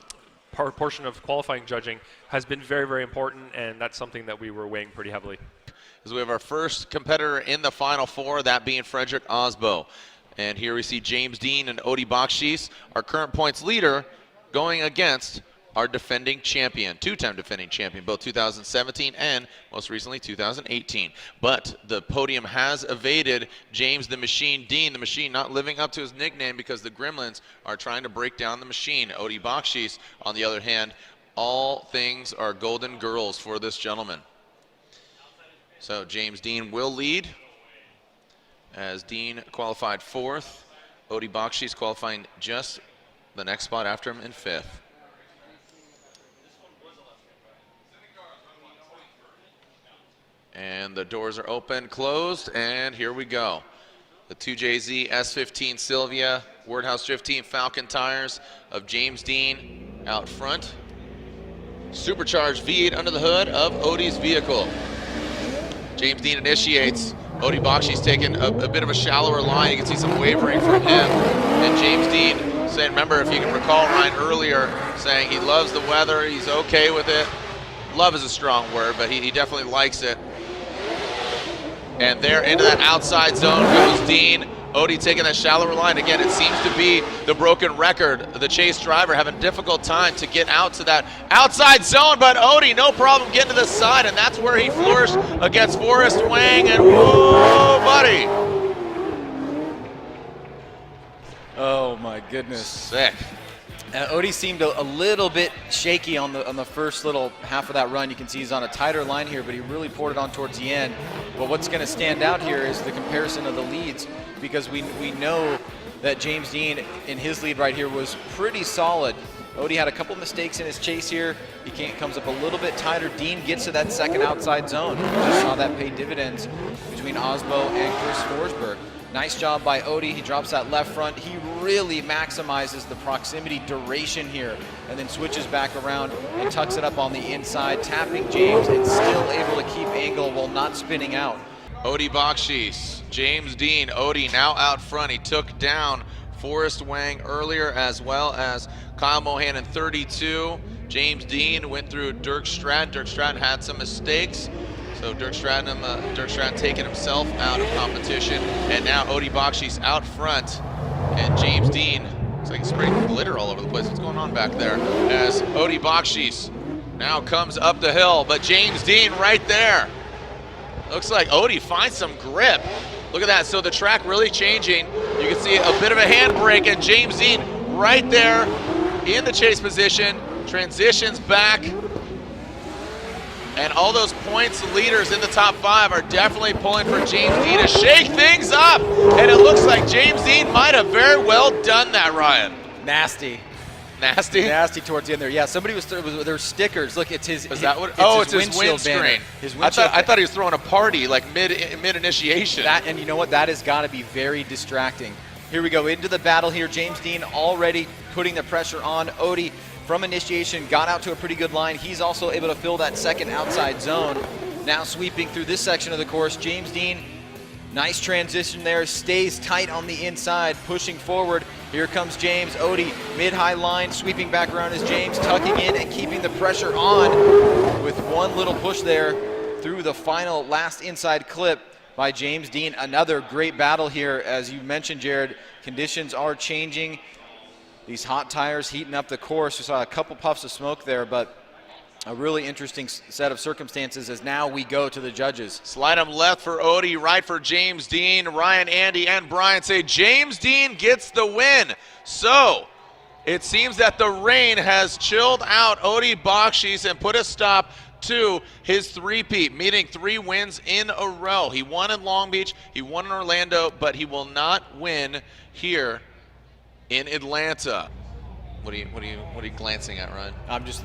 portion of qualifying judging has been very, very important, and that's something that we were weighing pretty heavily. As we have our first competitor in the final 4, that being Frederick Aasbo. And here we see James Dean and Odi Bakchis, our current points leader, going against our defending champion, 2-time defending champion, both 2017 and most recently 2018. But the podium has evaded James the Machine Dean, the Machine not living up to his nickname because the Gremlins are trying to break down the machine. Odi Bakchis, on the other hand, all things are golden girls for this gentleman. So James Dean will lead, as Dean qualified 4th. Odi Bakchis qualifying just the next spot after him in 5th. And the doors are open, closed, and here we go. The 2JZ S15 Sylvia, Wordhouse 15 Falcon tires of James Dean out front. Supercharged V8 under the hood of Odi's vehicle. James Dean initiates. Odi Bakchis taking a bit of a shallower line. You can see some wavering from him. And James Dean saying, remember, if you can recall Ryan earlier, saying he loves the weather, he's okay with it. Love is a strong word, but he definitely likes it. And there into that outside zone goes Dean. Odie taking that shallower line. Again, it seems to be the broken record. The chase driver having a difficult time to get out to that outside zone, but Odie, no problem getting to the side, and that's where he flourished against Forrest Wang, and whoa, buddy. Oh my goodness. Sick. Odie seemed a little bit shaky on the first little half of that run. You can see he's on a tighter line here, but he really poured it on towards the end. But what's going to stand out here is the comparison of the leads, because we know that James Dean in his lead right here was pretty solid. Odie had a couple mistakes in his chase here. He comes up a little bit tighter. Dean gets to that second outside zone. We just saw that pay dividends between Aasbo and Chris Forsberg. Nice job by Odie. He drops that left front. He really maximizes the proximity duration here, and then switches back around and tucks it up on the inside, tapping James and still able to keep angle while not spinning out. Odie Bakchis, James Dean, Odie now out front. He took down Forrest Wang earlier, as well as Kyle Mohan in 32. James Dean went through Dirk Stratton. Dirk Stratton had some mistakes. So Dirk Stratton taking himself out of competition, and now Odie Bakchis out front, and James Dean, looks like he's spraying glitter all over the place. What's going on back there? As Odie Bakchis now comes up the hill, but James Dean right there. Looks like Odie finds some grip. Look at that, so the track really changing. You can see a bit of a handbrake, and James Dean right there in the chase position, transitions back. And all those points leaders in the top 5 are definitely pulling for James Dean to shake things up. And it looks like James Dean might have very well done that, Ryan. Nasty. Nasty? Nasty towards the end there. Yeah, somebody was there's stickers. Look, it's his. Is that what? It's his windscreen. His windshield. I thought he was throwing a party like mid initiation. That, and you know what? That has got to be very distracting. Here we go into the battle here. James Dean already putting the pressure on Odie. From initiation, got out to a pretty good line. He's also able to fill that second outside zone. Now sweeping through this section of the course, James Dean, nice transition there, stays tight on the inside, pushing forward. Here comes James. Odie, mid-high line, sweeping back around as James, tucking in and keeping the pressure on with one little push there through the final last inside clip by James Dean. Another great battle here. As you mentioned, Jared, conditions are changing. These hot tires heating up the course. We saw a couple puffs of smoke there, but a really interesting set of circumstances as now we go to the judges. Slide him left for Odie, right for James Dean. Ryan, Andy, and Brian say James Dean gets the win. So it seems that the rain has chilled out Odie Bakchis and put a stop to his three-peat, meaning 3 wins in a row. He won in Long Beach, he won in Orlando, but he will not win here in Atlanta. What are you glancing at, Ryan?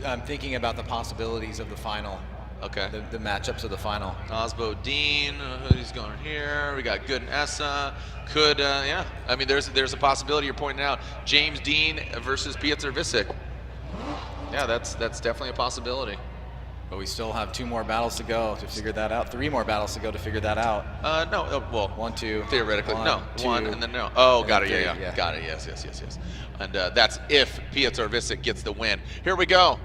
I'm thinking about the possibilities of the final. Okay. The matchups of the final. Aasbo Dean, who's going here? We got Goodin Essa. Could yeah. I mean, there's a possibility you're pointing out. James Dean versus Piotr Wiecek. Yeah, that's definitely a possibility. But we still have 2 more battles to go to figure that out. 3 more battles to go to figure that out. No, well, 1, 2. Theoretically, one, no. 2, 1 and then no. Oh, got it, three, yeah. Got it, yes. And that's if Piotr Wiecek gets the win. Here we go.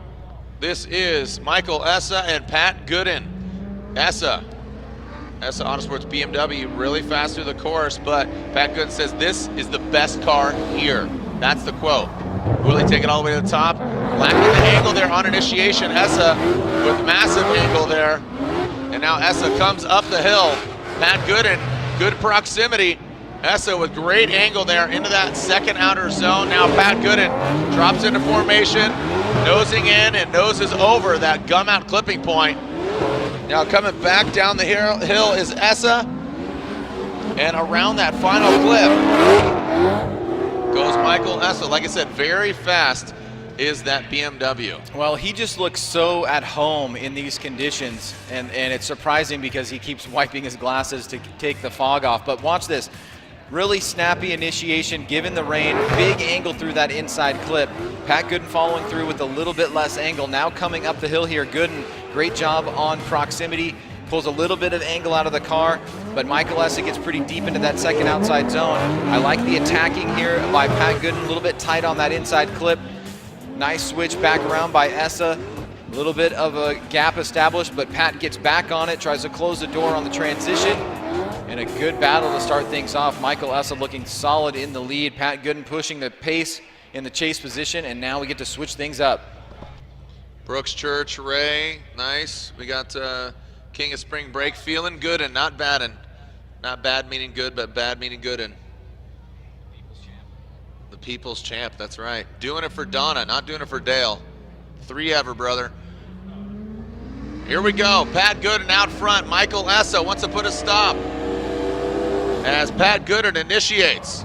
This is Michael Essa and Pat Goodin. Essa Motorsports BMW, really fast through the course, but Pat Goodin says this is the best car here. That's the quote. Really take it all the way to the top. Lacking the angle there on initiation. Essa with massive angle there. And now Essa comes up the hill. Pat Goodin, good proximity. Essa with great angle there into that second outer zone. Now Pat Goodin drops into formation, nosing in and noses over that gum out clipping point. Now coming back down the hill is Essa. And around that final clip goes Michael Essa. Like I said, very fast is that BMW. Well, he just looks so at home in these conditions, and it's surprising because he keeps wiping his glasses to take the fog off. But watch this. Really snappy initiation given the rain, big angle through that inside clip. Pat Goodin following through with a little bit less angle. Now coming up the hill here, Goodin, great job on proximity. Pulls a little bit of angle out of the car, but Michael Essa gets pretty deep into that second outside zone. I like the attacking here by Pat Goodin, a little bit tight on that inside clip. Nice switch back around by Essa. A little bit of a gap established, but Pat gets back on it, tries to close the door on the transition. And a good battle to start things off. Michael Essa looking solid in the lead. Pat Goodin pushing the pace in the chase position, and now we get to switch things up. Brooks Church, Ray, nice. We got King of Spring Break feeling good and not baddin'. Not bad meaning good, but bad meaning goodin'. The People's Champ, that's right. Doing it for Donna, not doing it for Dale. 3 ever, brother. Here we go, Pat Goodin out front. Michael Essa wants to put a stop as Pat Goodin initiates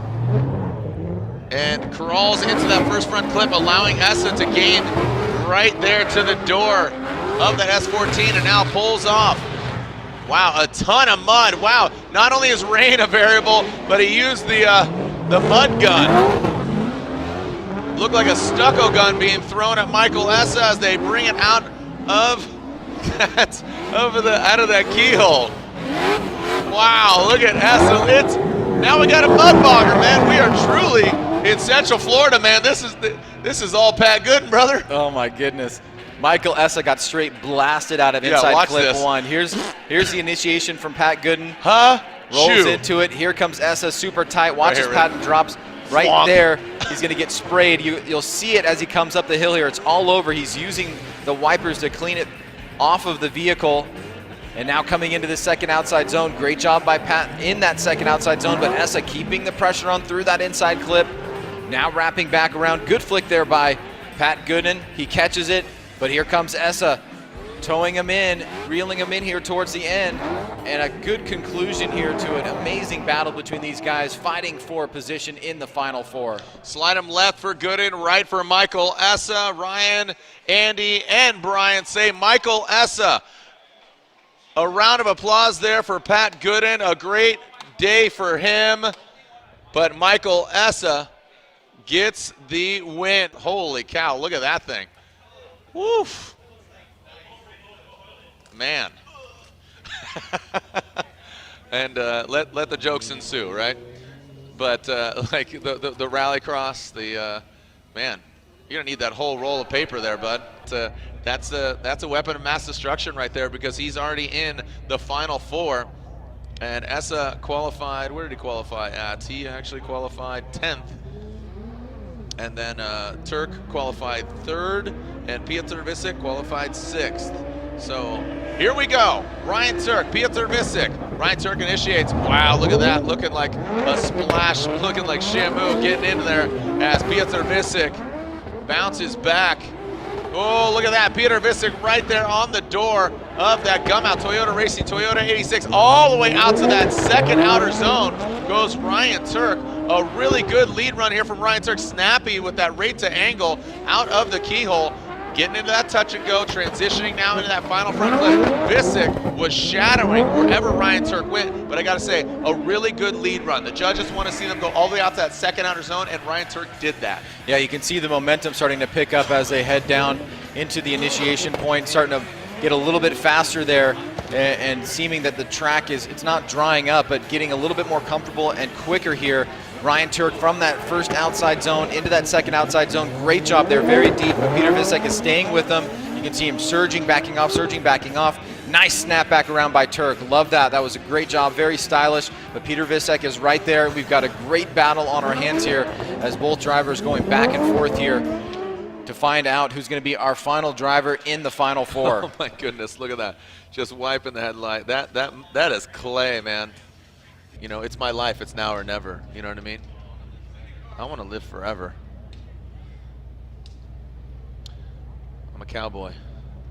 and crawls into that first front clip, allowing Essa to gain right there to the door of the S14 and now pulls off. Wow, a ton of mud. Wow, not only is rain a variable, but he used the mud gun. Looked like a stucco gun being thrown at Michael Essa as they bring it out of that, out of that keyhole. Wow, look at Essa. Now we got a mud bogger, man. We are truly in Central Florida, man. This is all Pat Goodin, brother. Oh my goodness. Michael Essa got straight blasted out of inside clip 1. Here's the initiation from Pat Goodin. Rolls into it. Here comes Essa, super tight. Watch as Pat drops right there. He's gonna get sprayed. You'll see it as he comes up the hill here. It's all over. He's using the wipers to clean it off of the vehicle. And now coming into the second outside zone. Great job by Pat in that second outside zone, but Essa keeping the pressure on through that inside clip. Now wrapping back around. Good flick there by Pat Goodin. He catches it, but here comes Essa, towing him in, reeling him in here towards the end. And a good conclusion here to an amazing battle between these guys fighting for position in the Final Four. Slide him left for Goodin, right for Michael Essa. Ryan, Andy, and Brian say Michael Essa. A round of applause there for Pat Goodin. A great day for him. But Michael Essa gets the win. Holy cow, look at that thing. Woof. Man. And let the jokes ensue, right? But like the rallycross, man, you don't need that whole roll of paper there, bud. That's a weapon of mass destruction right there because he's already in the Final Four. And Essa qualified, where did he qualify at? He actually qualified 10th. And then Tuerck qualified 3rd, and Piotr Wiecek qualified 6th. So here we go. Ryan Tuerck, Piotr Wiecek. Ryan Tuerck initiates. Wow, look at that. Looking like a splash, looking like Shamu getting in there as Piotr Wiecek bounces back. Oh, look at that. Piotr Wiecek right there on the door of that gum out. Toyota Racing, Toyota 86, all the way out to that second outer zone goes Ryan Tuerck. A really good lead run here from Ryan Tuerck. Snappy with that rate to angle out of the keyhole. Getting into that touch and go, transitioning now into that final front clip. Wiecek was shadowing wherever Ryan Tuerck went, but I gotta say, a really good lead run. The judges want to see them go all the way out to that second outer zone, and Ryan Tuerck did that. Yeah, you can see the momentum starting to pick up as they head down into the initiation point, starting to get a little bit faster there, and seeming that the track it's not drying up, but getting a little bit more comfortable and quicker here. Ryan Tuerck from that first outside zone into that second outside zone. Great job there, very deep, but Peter Wiecek is staying with them. You can see him surging, backing off, surging, backing off. Nice snap back around by Tuerck. Love that. That was a great job, very stylish, but Peter Wiecek is right there. We've got a great battle on our hands here as both drivers going back and forth here to find out who's going to be our final driver in the Final Four. Oh my goodness, look at that. Just wiping the headlight. That is clay, man. You know, it's my life. It's now or never. You know what I mean? I want to live forever. I'm a cowboy.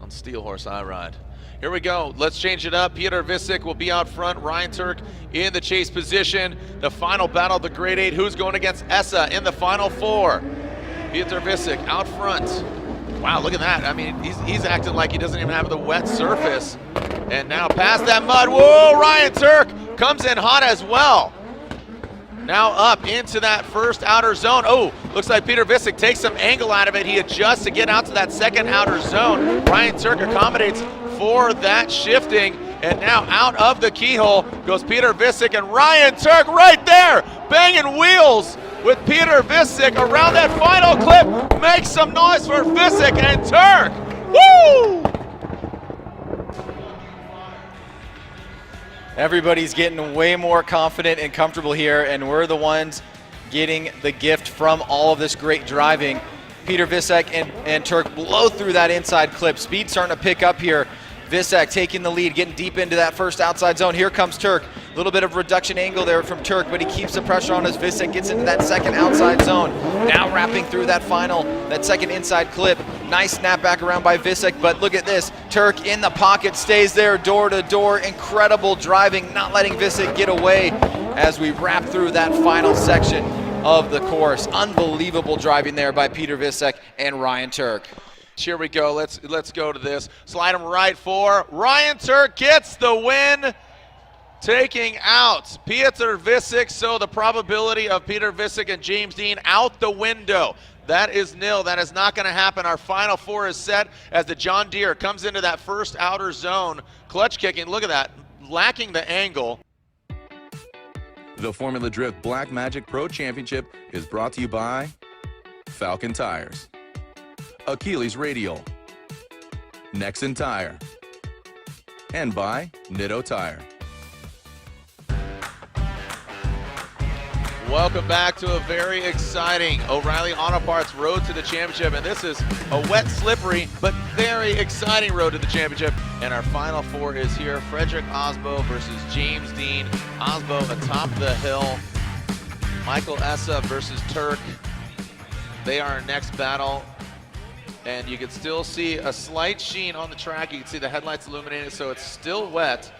On Steel Horse I ride. Here we go. Let's change it up. Piotr Wiecek will be out front. Ryan Tuerck in the chase position. The final battle of the Grade 8. Who's going against Essa in the Final Four? Piotr Wiecek out front. Wow, look at that. I mean, he's acting like he doesn't even have the wet surface. And now past that mud. Whoa, Ryan Tuerck comes in hot as well. Now up into that first outer zone. Oh, looks like Peter Wiecek takes some angle out of it. He adjusts to get out to that second outer zone. Ryan Tuerck accommodates for that shifting. And now out of the keyhole goes Peter Wiecek, and Ryan Tuerck right there, banging wheels with Peter Wiecek around that final clip. Make some noise for Wiecek and Tuerck. Woo! Everybody's getting way more confident and comfortable here, and we're the ones getting the gift from all of this great driving. Peter Wiecek and Tuerck blow through that inside clip. Speed starting to pick up here. Wiecek taking the lead, getting deep into that first outside zone. Here comes Tuerck. A little bit of reduction angle there from Tuerck, but he keeps the pressure on as Wiecek gets into that second outside zone. Now wrapping through that second inside clip. Nice snap back around by Wiecek, but look at this. Tuerck in the pocket, stays there door to door. Incredible driving, not letting Wiecek get away as we wrap through that final section of the course. Unbelievable driving there by Peter Wiecek and Ryan Tuerck. Here we go. Let's go to this. Slide him right for Ryan Tuerck gets the win, taking out Peter Wiecek. So the probability of Peter Wiecek and James Dean out the window. That is nil. That is not going to happen. Our final four is set as the John Deere comes into that first outer zone. Clutch kicking. Look at that. Lacking the angle. The Formula Drift Black Magic Pro Championship is brought to you by Falcon Tires, Achilles Radial, Nexen Tire, and by Nitto Tire. Welcome back to a very exciting O'Reilly Auto Parts Road to the Championship, and this is a wet, slippery, but very exciting road to the championship. And our final four is here. Frederick Aasbo versus James Dean. Aasbo atop the hill. Michael Essa versus Tuerck. They are our next battle. And you can still see a slight sheen on the track. You can see the headlights illuminated, so it's still wet.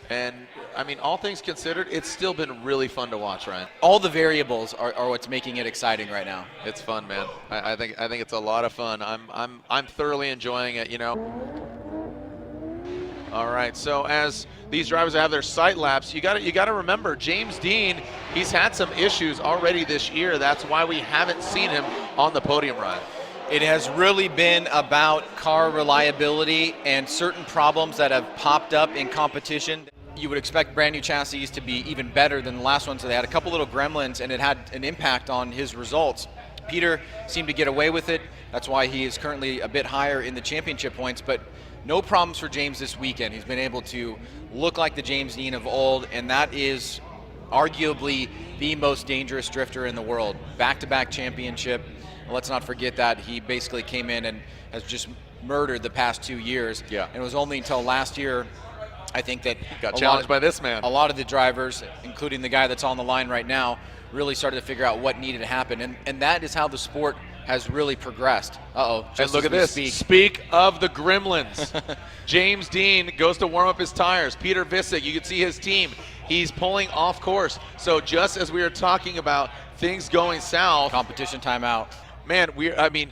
And I mean, all things considered, it's still been really fun to watch, Ryan. All the variables are what's making it exciting right now. It's fun, man. I think it's a lot of fun. I'm thoroughly enjoying it, you know. All right, so as these drivers have their sight laps, you got to remember James Dean. He's had some issues already this year. That's why we haven't seen him on the podium ride. It has really been about car reliability and certain problems that have popped up in competition. You would expect brand new chassis to be even better than the last one, so they had a couple little gremlins and it had an impact on his results. Peter seemed to get away with it. That's why he is currently a bit higher in the championship points, but no problems for James this weekend. He's been able to look like the James Dean of old, and that is arguably the most dangerous drifter in the world. Back-to-back championship. Let's not forget that he basically came in and has just murdered the past 2 years. Yeah. And it was only until last year, I think, that got challenged by this man. A lot of the drivers, including the guy that's on the line right now, really started to figure out what needed to happen. And that is how the sport has really progressed. And look at this. Speak of the gremlins. James Dean goes to warm up his tires. Peter Wiecek, you can see his team. He's pulling off course. So just as we were talking about things going south. Competition timeout. Man, I mean,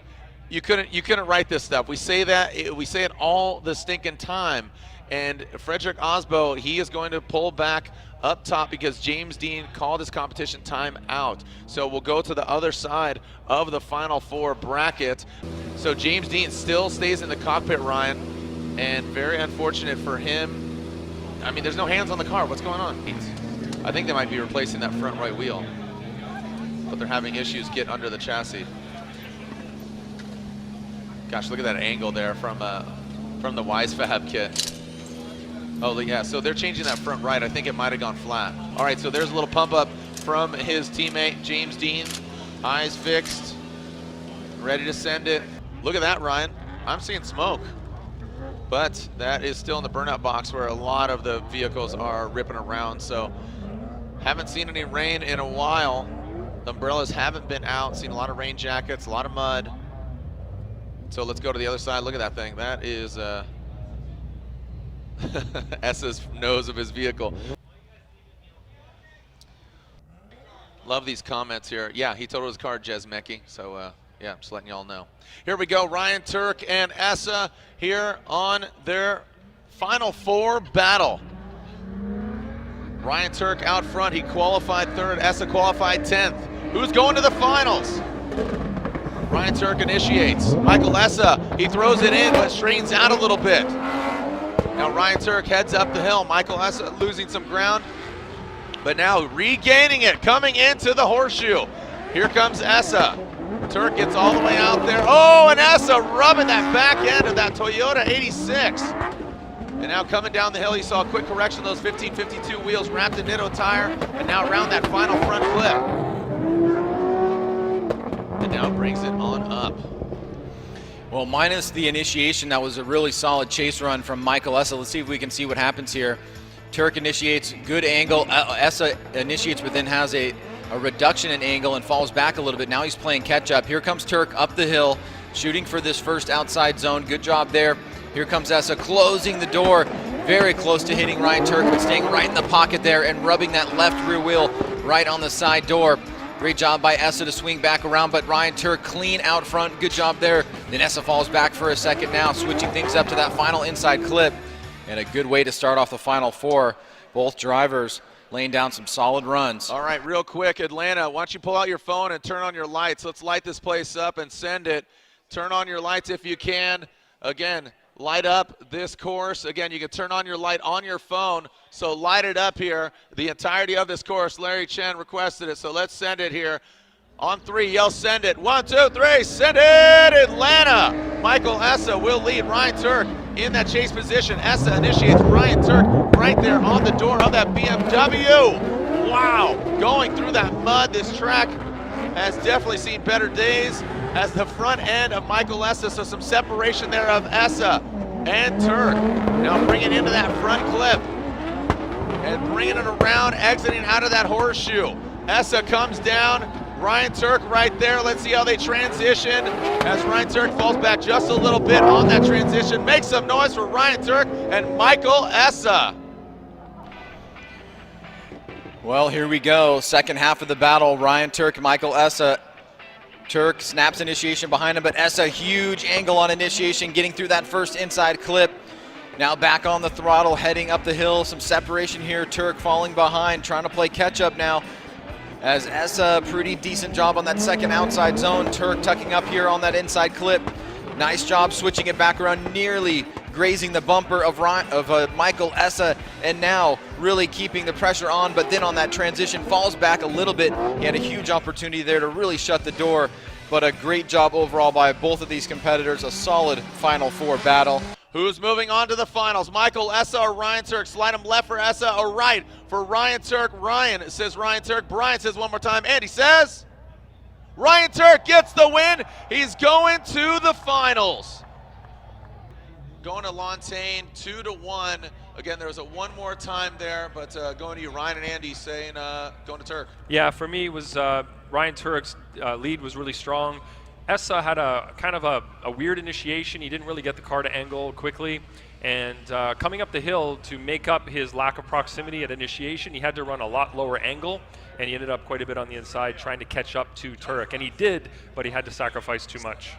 you couldn't write this stuff. We say it all the stinking time. And Frederick Aasbo, he is going to pull back up top because James Dean called his competition time out. So we'll go to the other side of the final four bracket. So James Dean still stays in the cockpit, Ryan, and very unfortunate for him. I mean, there's no hands on the car. What's going on? I think they might be replacing that front right wheel, but they're having issues get under the chassis. Gosh, look at that angle there from the Wiecek kit. Oh, yeah, so they're changing that front right. I think it might have gone flat. All right, so there's a little pump up from his teammate, James Dean. Eyes fixed, ready to send it. Look at that, Ryan. I'm seeing smoke. But that is still in the burnout box where a lot of the vehicles are ripping around. So haven't seen any rain in a while. The umbrellas haven't been out. Seen a lot of rain jackets, a lot of mud. So let's go to the other side. Look at that thing. That is Essa's nose of his vehicle. Love these comments here. Yeah, he totaled his car, Jezmecki. So yeah, just letting y'all know. Here we go, Ryan Tuerck and Essa here on their final four battle. Ryan Tuerck out front, he qualified third, Essa qualified 10th. Who's going to the finals? Ryan Tuerck initiates. Michael Essa, he throws it in, but straightens out a little bit. Now Ryan Tuerck heads up the hill. Michael Essa losing some ground, but now regaining it, coming into the horseshoe. Here comes Essa. Tuerck gets all the way out there. Oh, and Essa rubbing that back end of that Toyota 86. And now coming down the hill, you saw a quick correction of those 1552 wheels wrapped in Ditto tire, and now around that final front flip. And now brings it on up. Well, minus the initiation, that was a really solid chase run from Michael Essa. Let's see if we can see what happens here. Tuerck initiates, good angle. Essa initiates, but then has a reduction in angle and falls back a little bit. Now he's playing catch up. Here comes Tuerck up the hill, shooting for this first outside zone. Good job there. Here comes Essa closing the door. Very close to hitting Ryan Tuerck, but staying right in the pocket there and rubbing that left rear wheel right on the side door. Great job by Essa to swing back around, but Ryan Tuerck clean out front. Good job there. Then Essa falls back for a second now, switching things up to that final inside clip. And a good way to start off the final four. Both drivers laying down some solid runs. All right, real quick, Atlanta, why don't you pull out your phone and turn on your lights. Let's light this place up and send it. Turn on your lights if you can. Again, light up this course. Again, you can turn on your light on your phone, so light it up here. The entirety of this course, Larry Chen requested it, so let's send it here. On three, yell send it. 1, 2, 3, send it, Atlanta! Michael Essa will lead Ryan Tuerck in that chase position. Essa initiates Ryan Tuerck right there on the door of that BMW. Wow, going through that mud. This track has definitely seen better days as the front end of Michael Essa, so some separation there of Essa and Tuerck. Now bringing into that front clip and bringing it around, exiting out of that horseshoe. Essa comes down, Ryan Tuerck right there. Let's see how they transition as Ryan Tuerck falls back just a little bit on that transition. Make some noise for Ryan Tuerck and Michael Essa. Well, here we go. Second half of the battle, Ryan Tuerck and Michael Essa. Tuerck snaps initiation behind him, but Essa, huge angle on initiation, getting through that first inside clip. Now back on the throttle, heading up the hill. Some separation here. Tuerck falling behind, trying to play catch up now. As Essa, pretty decent job on that second outside zone. Tuerck tucking up here on that inside clip. Nice job switching it back around, nearly grazing the bumper of Michael Essa, and now really keeping the pressure on, but then on that transition falls back a little bit. He had a huge opportunity there to really shut the door, but a great job overall by both of these competitors. A solid Final Four battle. Who's moving on to the finals? Michael Essa or Ryan Tuerck? Slide him left for Essa or right for Ryan Tuerck. Ryan says Ryan Tuerck. Brian says one more time. Andy says Ryan Tuerck gets the win. He's going to the finals. Going to Lontaine 2-1. Again, there was a one more time there, but going to you, Ryan and Andy, saying going to Tuerck. Yeah, for me, it was Ryan Tuerck's lead was really strong. Essa had a kind of a weird initiation. He didn't really get the car to angle quickly. And coming up the hill to make up his lack of proximity at initiation, he had to run a lot lower angle, and he ended up quite a bit on the inside trying to catch up to Tuerck. And he did, but he had to sacrifice too much.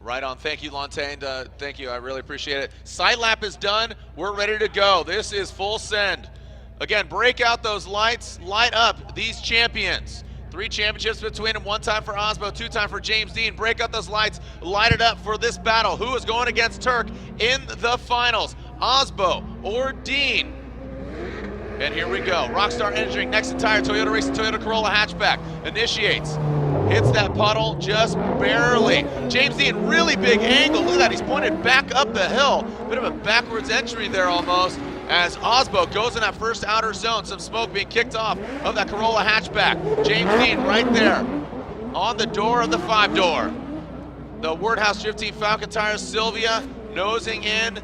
Right on. Thank you, Lontaine. Thank you. I really appreciate it. Side lap is done. We're ready to go. This is full send. Again, break out those lights. Light up these champions. 3 championships between them. 1 time for Aasbo, 2 time for James Dean. Break out those lights. Light it up for this battle. Who is going against Tuerck in the finals? Aasbo or Dean? And here we go. Rockstar Engineering, next entire Toyota Racing Toyota Corolla hatchback. Initiates. Hits that puddle just barely. James Dean, really big angle. Look at that. He's pointed back up the hill. Bit of a backwards entry there almost. As Aasbo goes in that first outer zone, some smoke being kicked off of that Corolla hatchback. James Dean right there on the door of the 5-door. The Wordhouse Drift Team Falcon Tires, Sylvia nosing in.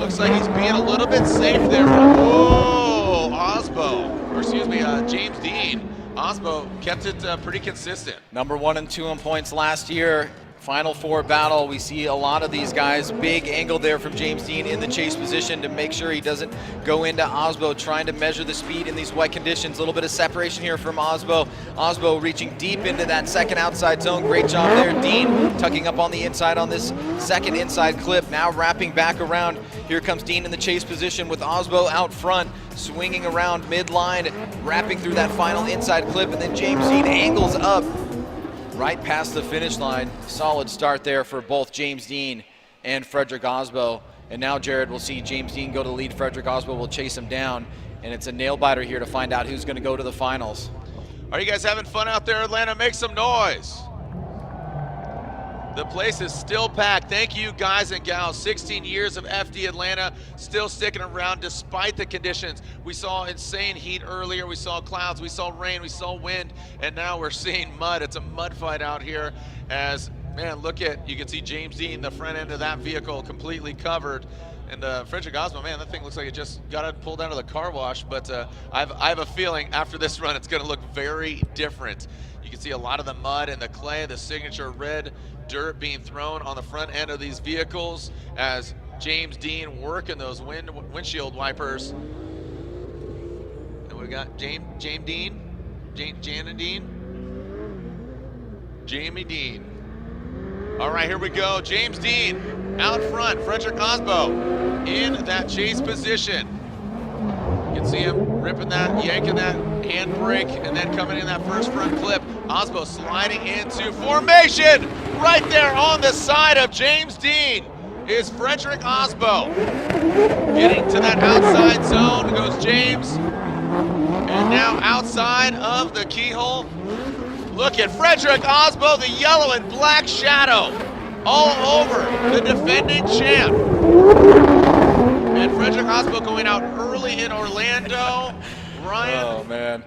Looks like he's being a little bit safe there. Whoa, Aasbo, or excuse me, James Dean. Aasbo kept it pretty consistent. Number 1 and 2 in points last year. Final Four battle, we see a lot of these guys. Big angle there from James Dean in the chase position to make sure he doesn't go into Aasbo, trying to measure the speed in these wet conditions. A little bit of separation here from Aasbo. Aasbo reaching deep into that second outside zone. Great job there. Dean tucking up on the inside on this second inside clip. Now wrapping back around. Here comes Dean in the chase position with Aasbo out front, swinging around midline, wrapping through that final inside clip, and then James Dean angles up right past the finish line. Solid start there for both James Dean and Frederick Aasbo. And now, Jared, we'll see James Dean go to lead. Frederick Aasbo will chase him down. And it's a nail biter here to find out who's going to go to the finals. Are you guys having fun out there, Atlanta? Make some noise. The place is still packed. Thank you, guys and gals. 16 years of FD Atlanta, still sticking around despite the conditions. We saw insane heat earlier. We saw clouds. We saw rain. We saw wind. And now we're seeing mud. It's a mud fight out here as, man, look at, you can see James Dean, the front end of that vehicle completely covered. And Frederick Aasbo, man, that thing looks like it just got pulled out of the car wash. But I have a feeling after this run, it's going to look very different. You can see a lot of the mud and the clay, the signature red dirt being thrown on the front end of these vehicles as James Dean working those windshield wipers. And we got Jamie Dean. All right, here we go. James Dean out front. Frederick Aasbo in that chase position. You can see him ripping that, yanking that handbrake, and then coming in that first front clip. Aasbo sliding into formation. Right there on the side of James Dean is Frederick Aasbo. Getting to that outside zone goes James. And now outside of the keyhole. Look at Frederick Aasbo, the yellow and black shadow all over the defending champ. And Frederick Aasbo going out early in Orlando. Ryan. Oh, man.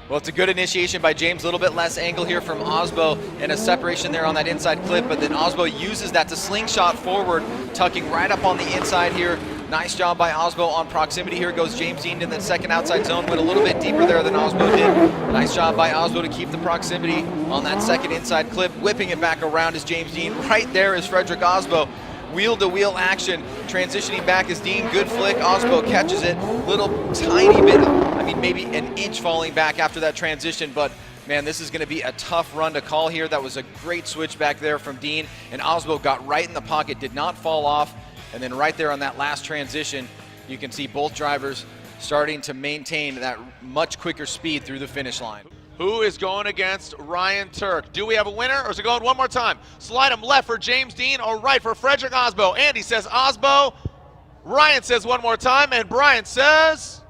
Well, it's a good initiation by James. A little bit less angle here from Aasbo and a separation there on that inside clip, but then Aasbo uses that to slingshot forward, tucking right up on the inside here. Nice job by Aasbo on proximity. Here goes James Dean in the second outside zone. Went a little bit deeper there than Aasbo did. Nice job by Aasbo to keep the proximity on that second inside clip. Whipping it back around is James Dean. Right there is Frederick Aasbo. Wheel-to-wheel action, transitioning back is Dean. Good flick. Aasbo catches it. Little tiny bit, I mean, maybe an inch falling back after that transition, but man, this is going to be a tough run to call here. That was a great switch back there from Dean, and Aasbo got right in the pocket, did not fall off. And then right there on that last transition, you can see both drivers starting to maintain that much quicker speed through the finish line. Who is going against Ryan Tuerck? Do we have a winner, or is it going one more time? Slide him left for James Dean or right for Frederick Aasbo. Andy says Aasbo. Ryan says one more time, and Brian says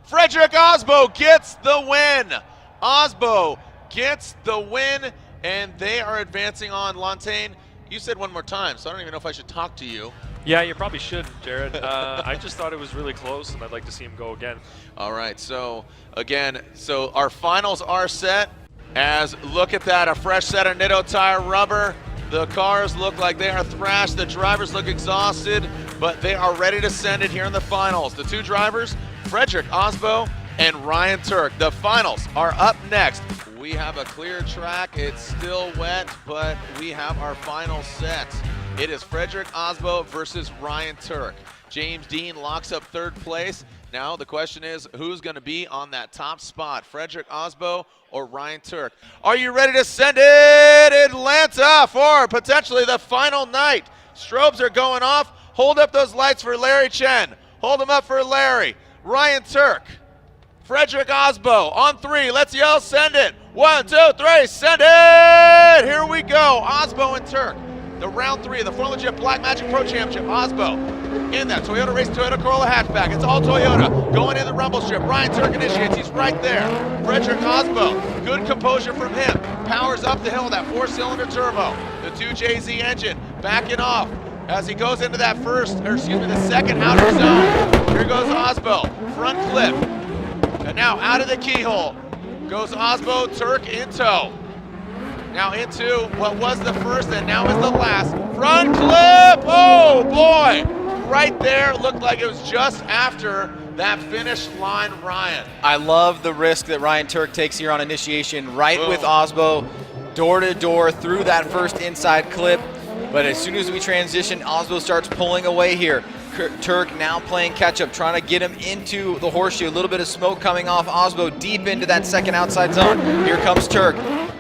Frederick Aasbo gets the win. Aasbo gets the win, and they are advancing on. Lantain, you said one more time, so I don't even know if I should talk to you. Yeah, you probably should, Jared. I just thought it was really close, and I'd like to see him go again. All right, so again, our finals are set. As look at that, a fresh set of Nitto tire rubber. The cars look like they are thrashed. The drivers look exhausted, but they are ready to send it here in the finals. The two drivers, Frederick Aasbo and Ryan Tuerck. The finals are up next. We have a clear track. It's still wet, but we have our final set. It is Frederick Aasbo versus Ryan Tuerck. James Dean locks up third place. Now the question is, who's going to be on that top spot, Frederick Aasbo or Ryan Tuerck? Are you ready to send it Atlanta for potentially the final night? Strobes are going off. Hold up those lights for Larry Chen. Hold them up for Larry. Ryan Tuerck. Frederick Aasbo on three. Let's yell, send it. 1, 2, 3, send it! Here we go. Aasbo and Tuerck. The round three of the Formula Jet Black Magic Pro Championship. Aasbo in that Toyota Race Toyota Corolla hatchback. It's all Toyota. Going in the rumble strip. Ryan Tuerck initiates. He's right there. Frederick Aasbo. Good composure from him. Powers up the hill. That 4-cylinder turbo. The 2JZ engine backing off as he goes into that the second outer zone. Here goes Aasbo. Front clip. And now out of the keyhole goes Aasbo. Tuerck in tow. Now into what was the first and now is the last. Front clip, oh boy. Right there, looked like it was just after that finish line, Ryan. I love the risk that Ryan Tuerck takes here on initiation, right with Aasbo, door to door through that first inside clip. But as soon as we transition, Aasbo starts pulling away here. Tuerck now playing catch up, trying to get him into the horseshoe. A little bit of smoke coming off Aasbo deep into that second outside zone. Here comes Tuerck,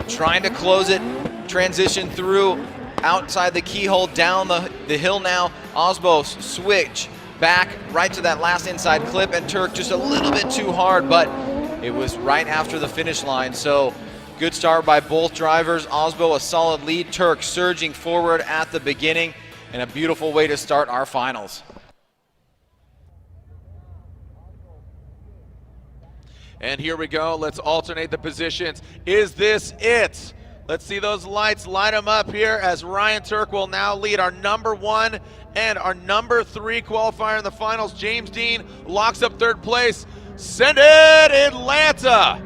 trying to close it, transition through outside the keyhole, down the hill now. Aasbo switch back right to that last inside clip, and Tuerck just a little bit too hard, but it was right after the finish line. So good start by both drivers. Aasbo a solid lead, Tuerck surging forward at the beginning, and a beautiful way to start our finals. And here we go, let's alternate the positions. Is this it? Let's see those lights, light them up here as Ryan Tuerck will now lead our #1 and our #3 qualifier in the finals. James Dean locks up 3rd place. Send it, Atlanta!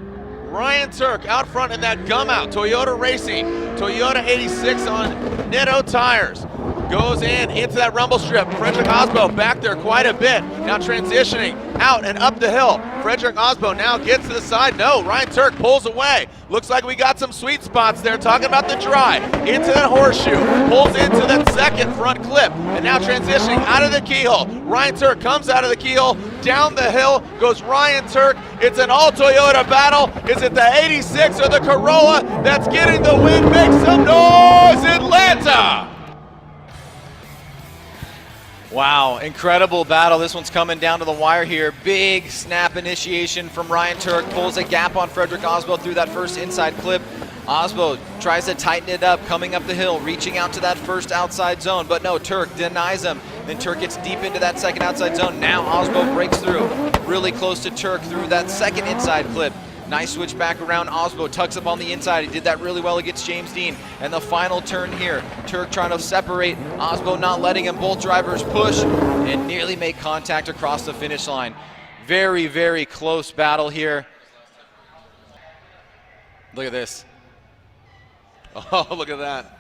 Ryan Tuerck out front in that gum out. Toyota Racing, Toyota 86 on Nitto tires. Goes into that rumble strip. Frederick Aasbo back there quite a bit. Now transitioning out and up the hill. Frederick Aasbo now gets to the side. No, Ryan Tuerck pulls away. Looks like we got some sweet spots there. Talking about the dry. Into that horseshoe. Pulls into that 2nd front clip. And now transitioning out of the keyhole. Ryan Tuerck comes out of the keyhole. Down the hill goes Ryan Tuerck. It's an all Toyota battle. Is it the 86 or the Corolla that's getting the win? Make some noise, Atlanta! Wow, incredible battle. This one's coming down to the wire here. Big snap initiation from Ryan Tuerck. Pulls a gap on Frederick Aasbo through that first inside clip. Aasbo tries to tighten it up, coming up the hill, reaching out to that first outside zone. But no, Tuerck denies him. Then Tuerck gets deep into that 2nd outside zone. Now Aasbo breaks through. Really close to Tuerck through that 2nd inside clip. Nice switch back around. Aasbo tucks up on the inside. He did that really well against James Dean. And the final turn here, Tuerck trying to separate. Aasbo not letting him. Both drivers push and nearly make contact across the finish line. Very, very close battle here. Look at this. Oh, look at that.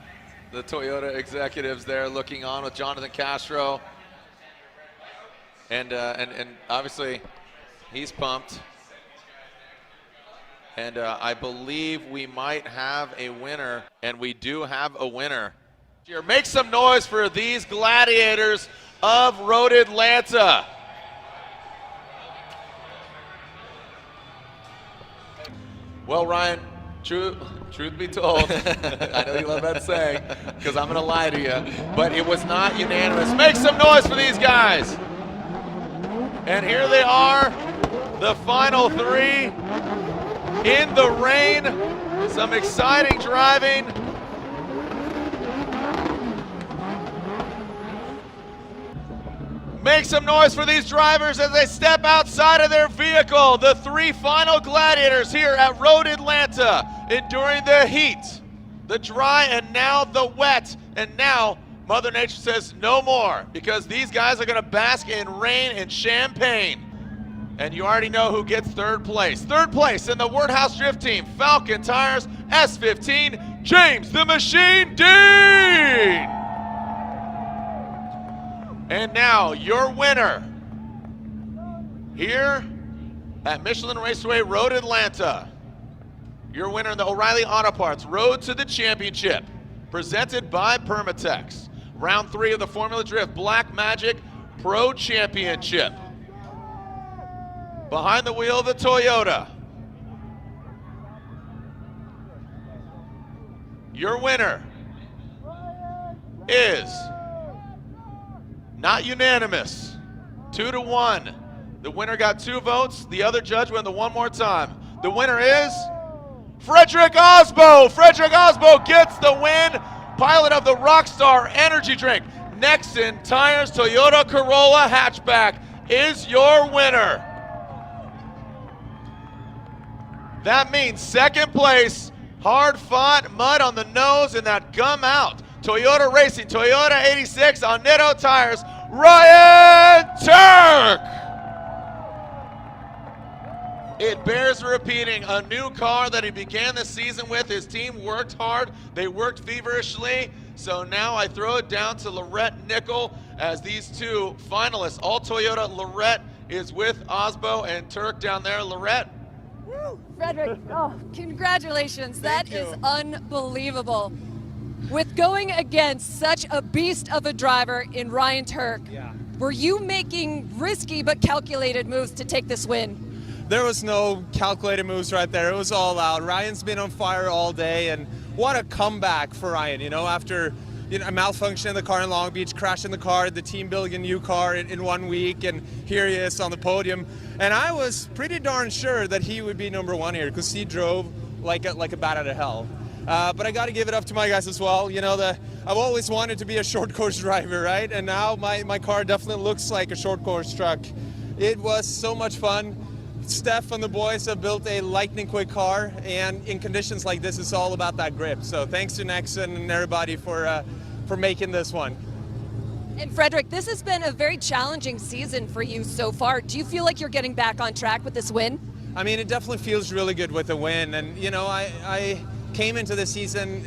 The Toyota executives there looking on with Jonathan Castro. And obviously, he's pumped. And I believe we might have a winner, and we do have a winner. Here, make some noise for these gladiators of Road Atlanta. Well, Ryan, truth be told, I know you love that saying, because I'm going to lie to you, but it was not unanimous. Make some noise for these guys. And here they are, the final 3. In the rain, some exciting driving. Make some noise for these drivers as they step outside of their vehicle. The 3 final gladiators here at Road Atlanta, enduring the heat, the dry, and now the wet. And now Mother Nature says no more, because these guys are going to bask in rain and champagne. And you already know who gets 3rd place. 3rd place in the Wordhouse Drift Team, Falcon Tires, S15, James the Machine Dean! And now your winner here at Michelin Raceway Road Atlanta. Your winner in the O'Reilly Auto Parts Road to the Championship, presented by Permatex. Round 3 of the Formula Drift Black Magic Pro Championship. Behind the wheel of the Toyota. Your winner is not unanimous, 2-1. The winner got 2 votes. The other judge went the one more time. The winner is Frederick Aasbo. Frederick Aasbo gets the win. Pilot of the Rockstar Energy Drink. Nexen Tires Toyota Corolla Hatchback is your winner. That means 2nd place, hard fought, mud on the nose, and that gum out. Toyota Racing, Toyota 86 on Nitto tires, Ryan Tuerck! It bears repeating, a new car that he began the season with. His team worked hard, they worked feverishly. So now I throw it down to Lorette Nickel as these 2 finalists. All Toyota Lorette is with Aasbo and Tuerck down there. Lorette. Frederick, oh, congratulations. That is unbelievable. With going against such a beast of a driver in Ryan Tuerck, were you making risky but calculated moves to take this win? There was no calculated moves right there. It was all out. Ryan's been on fire all day, and what a comeback for Ryan, you know, after a malfunction in the car in Long Beach, crashing the car, the team building a new car in 1 week, and here he is on the podium. And I was pretty darn sure that he would be #1 here, because he drove like a bat out of hell. But I got to give it up to my guys as well. You know, I've always wanted to be a short course driver, right? And now my car definitely looks like a short course truck. It was so much fun. Steph and the boys have built a lightning quick car, and in conditions like this, it's all about that grip. So thanks to Nexon and everybody for making this one. And Frederick, this has been a very challenging season for you so far. Do you feel like you're getting back on track with this win? I mean, it definitely feels really good with the win. And, you know, I came into the season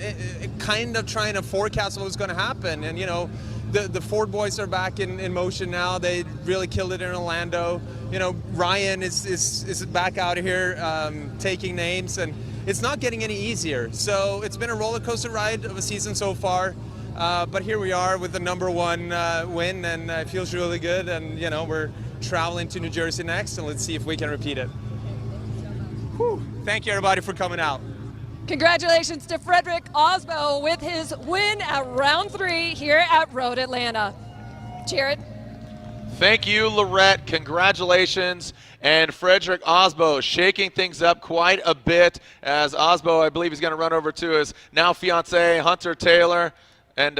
kind of trying to forecast what was going to happen. And, you know, the Ford boys are back in motion now. They really killed it in Orlando. You know, Ryan is back out of here taking names, and it's not getting any easier. So it's been a roller coaster ride of a season so far. But here we are with the #1 win, and it feels really good. And, you know, we're traveling to New Jersey next, and let's see if we can repeat it. Whew. Thank you, everybody, for coming out. Congratulations to Frederick Aasbo with his win at round 3 here at Road Atlanta. Jared? Thank you, Lorette. Congratulations. And Frederick Aasbo shaking things up quite a bit, as Aasbo, I believe, is going to run over to his now fiance, Hunter Taylor, and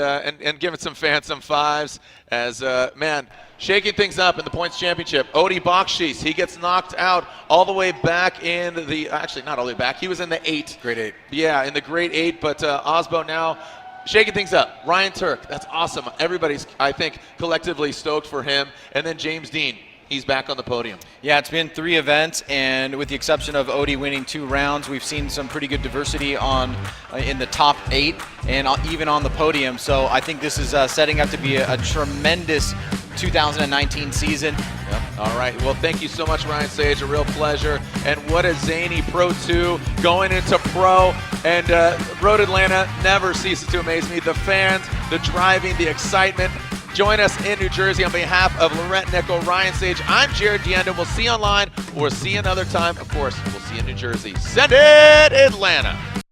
giving some fans some fives, as, man, shaking things up in the points championship. Odi Bakchis, he gets knocked out all the way back in the, actually not all the way back, he was in the 8. Grade 8. Yeah, in the grade 8, but Aasbo now shaking things up. Ryan Tuerck, that's awesome. Everybody's, I think, collectively stoked for him. And then James Dean, he's back on the podium. Yeah, it's been 3 events, and with the exception of Odi winning 2 rounds, we've seen some pretty good diversity in the top 8 and even on the podium. So I think this is setting up to be a tremendous 2019 season. Yep. All right. Well, thank you so much, Ryan Sage. A real pleasure. And what a zany Pro 2 going into Pro. And Road Atlanta never ceases to amaze me. The fans, the driving, the excitement. Join us in New Jersey on behalf of Lorette Nickel, Ryan Sage. I'm Jared Deenda. We'll see you online, or see you another time. Of course, we'll see you in New Jersey. Send it, Atlanta.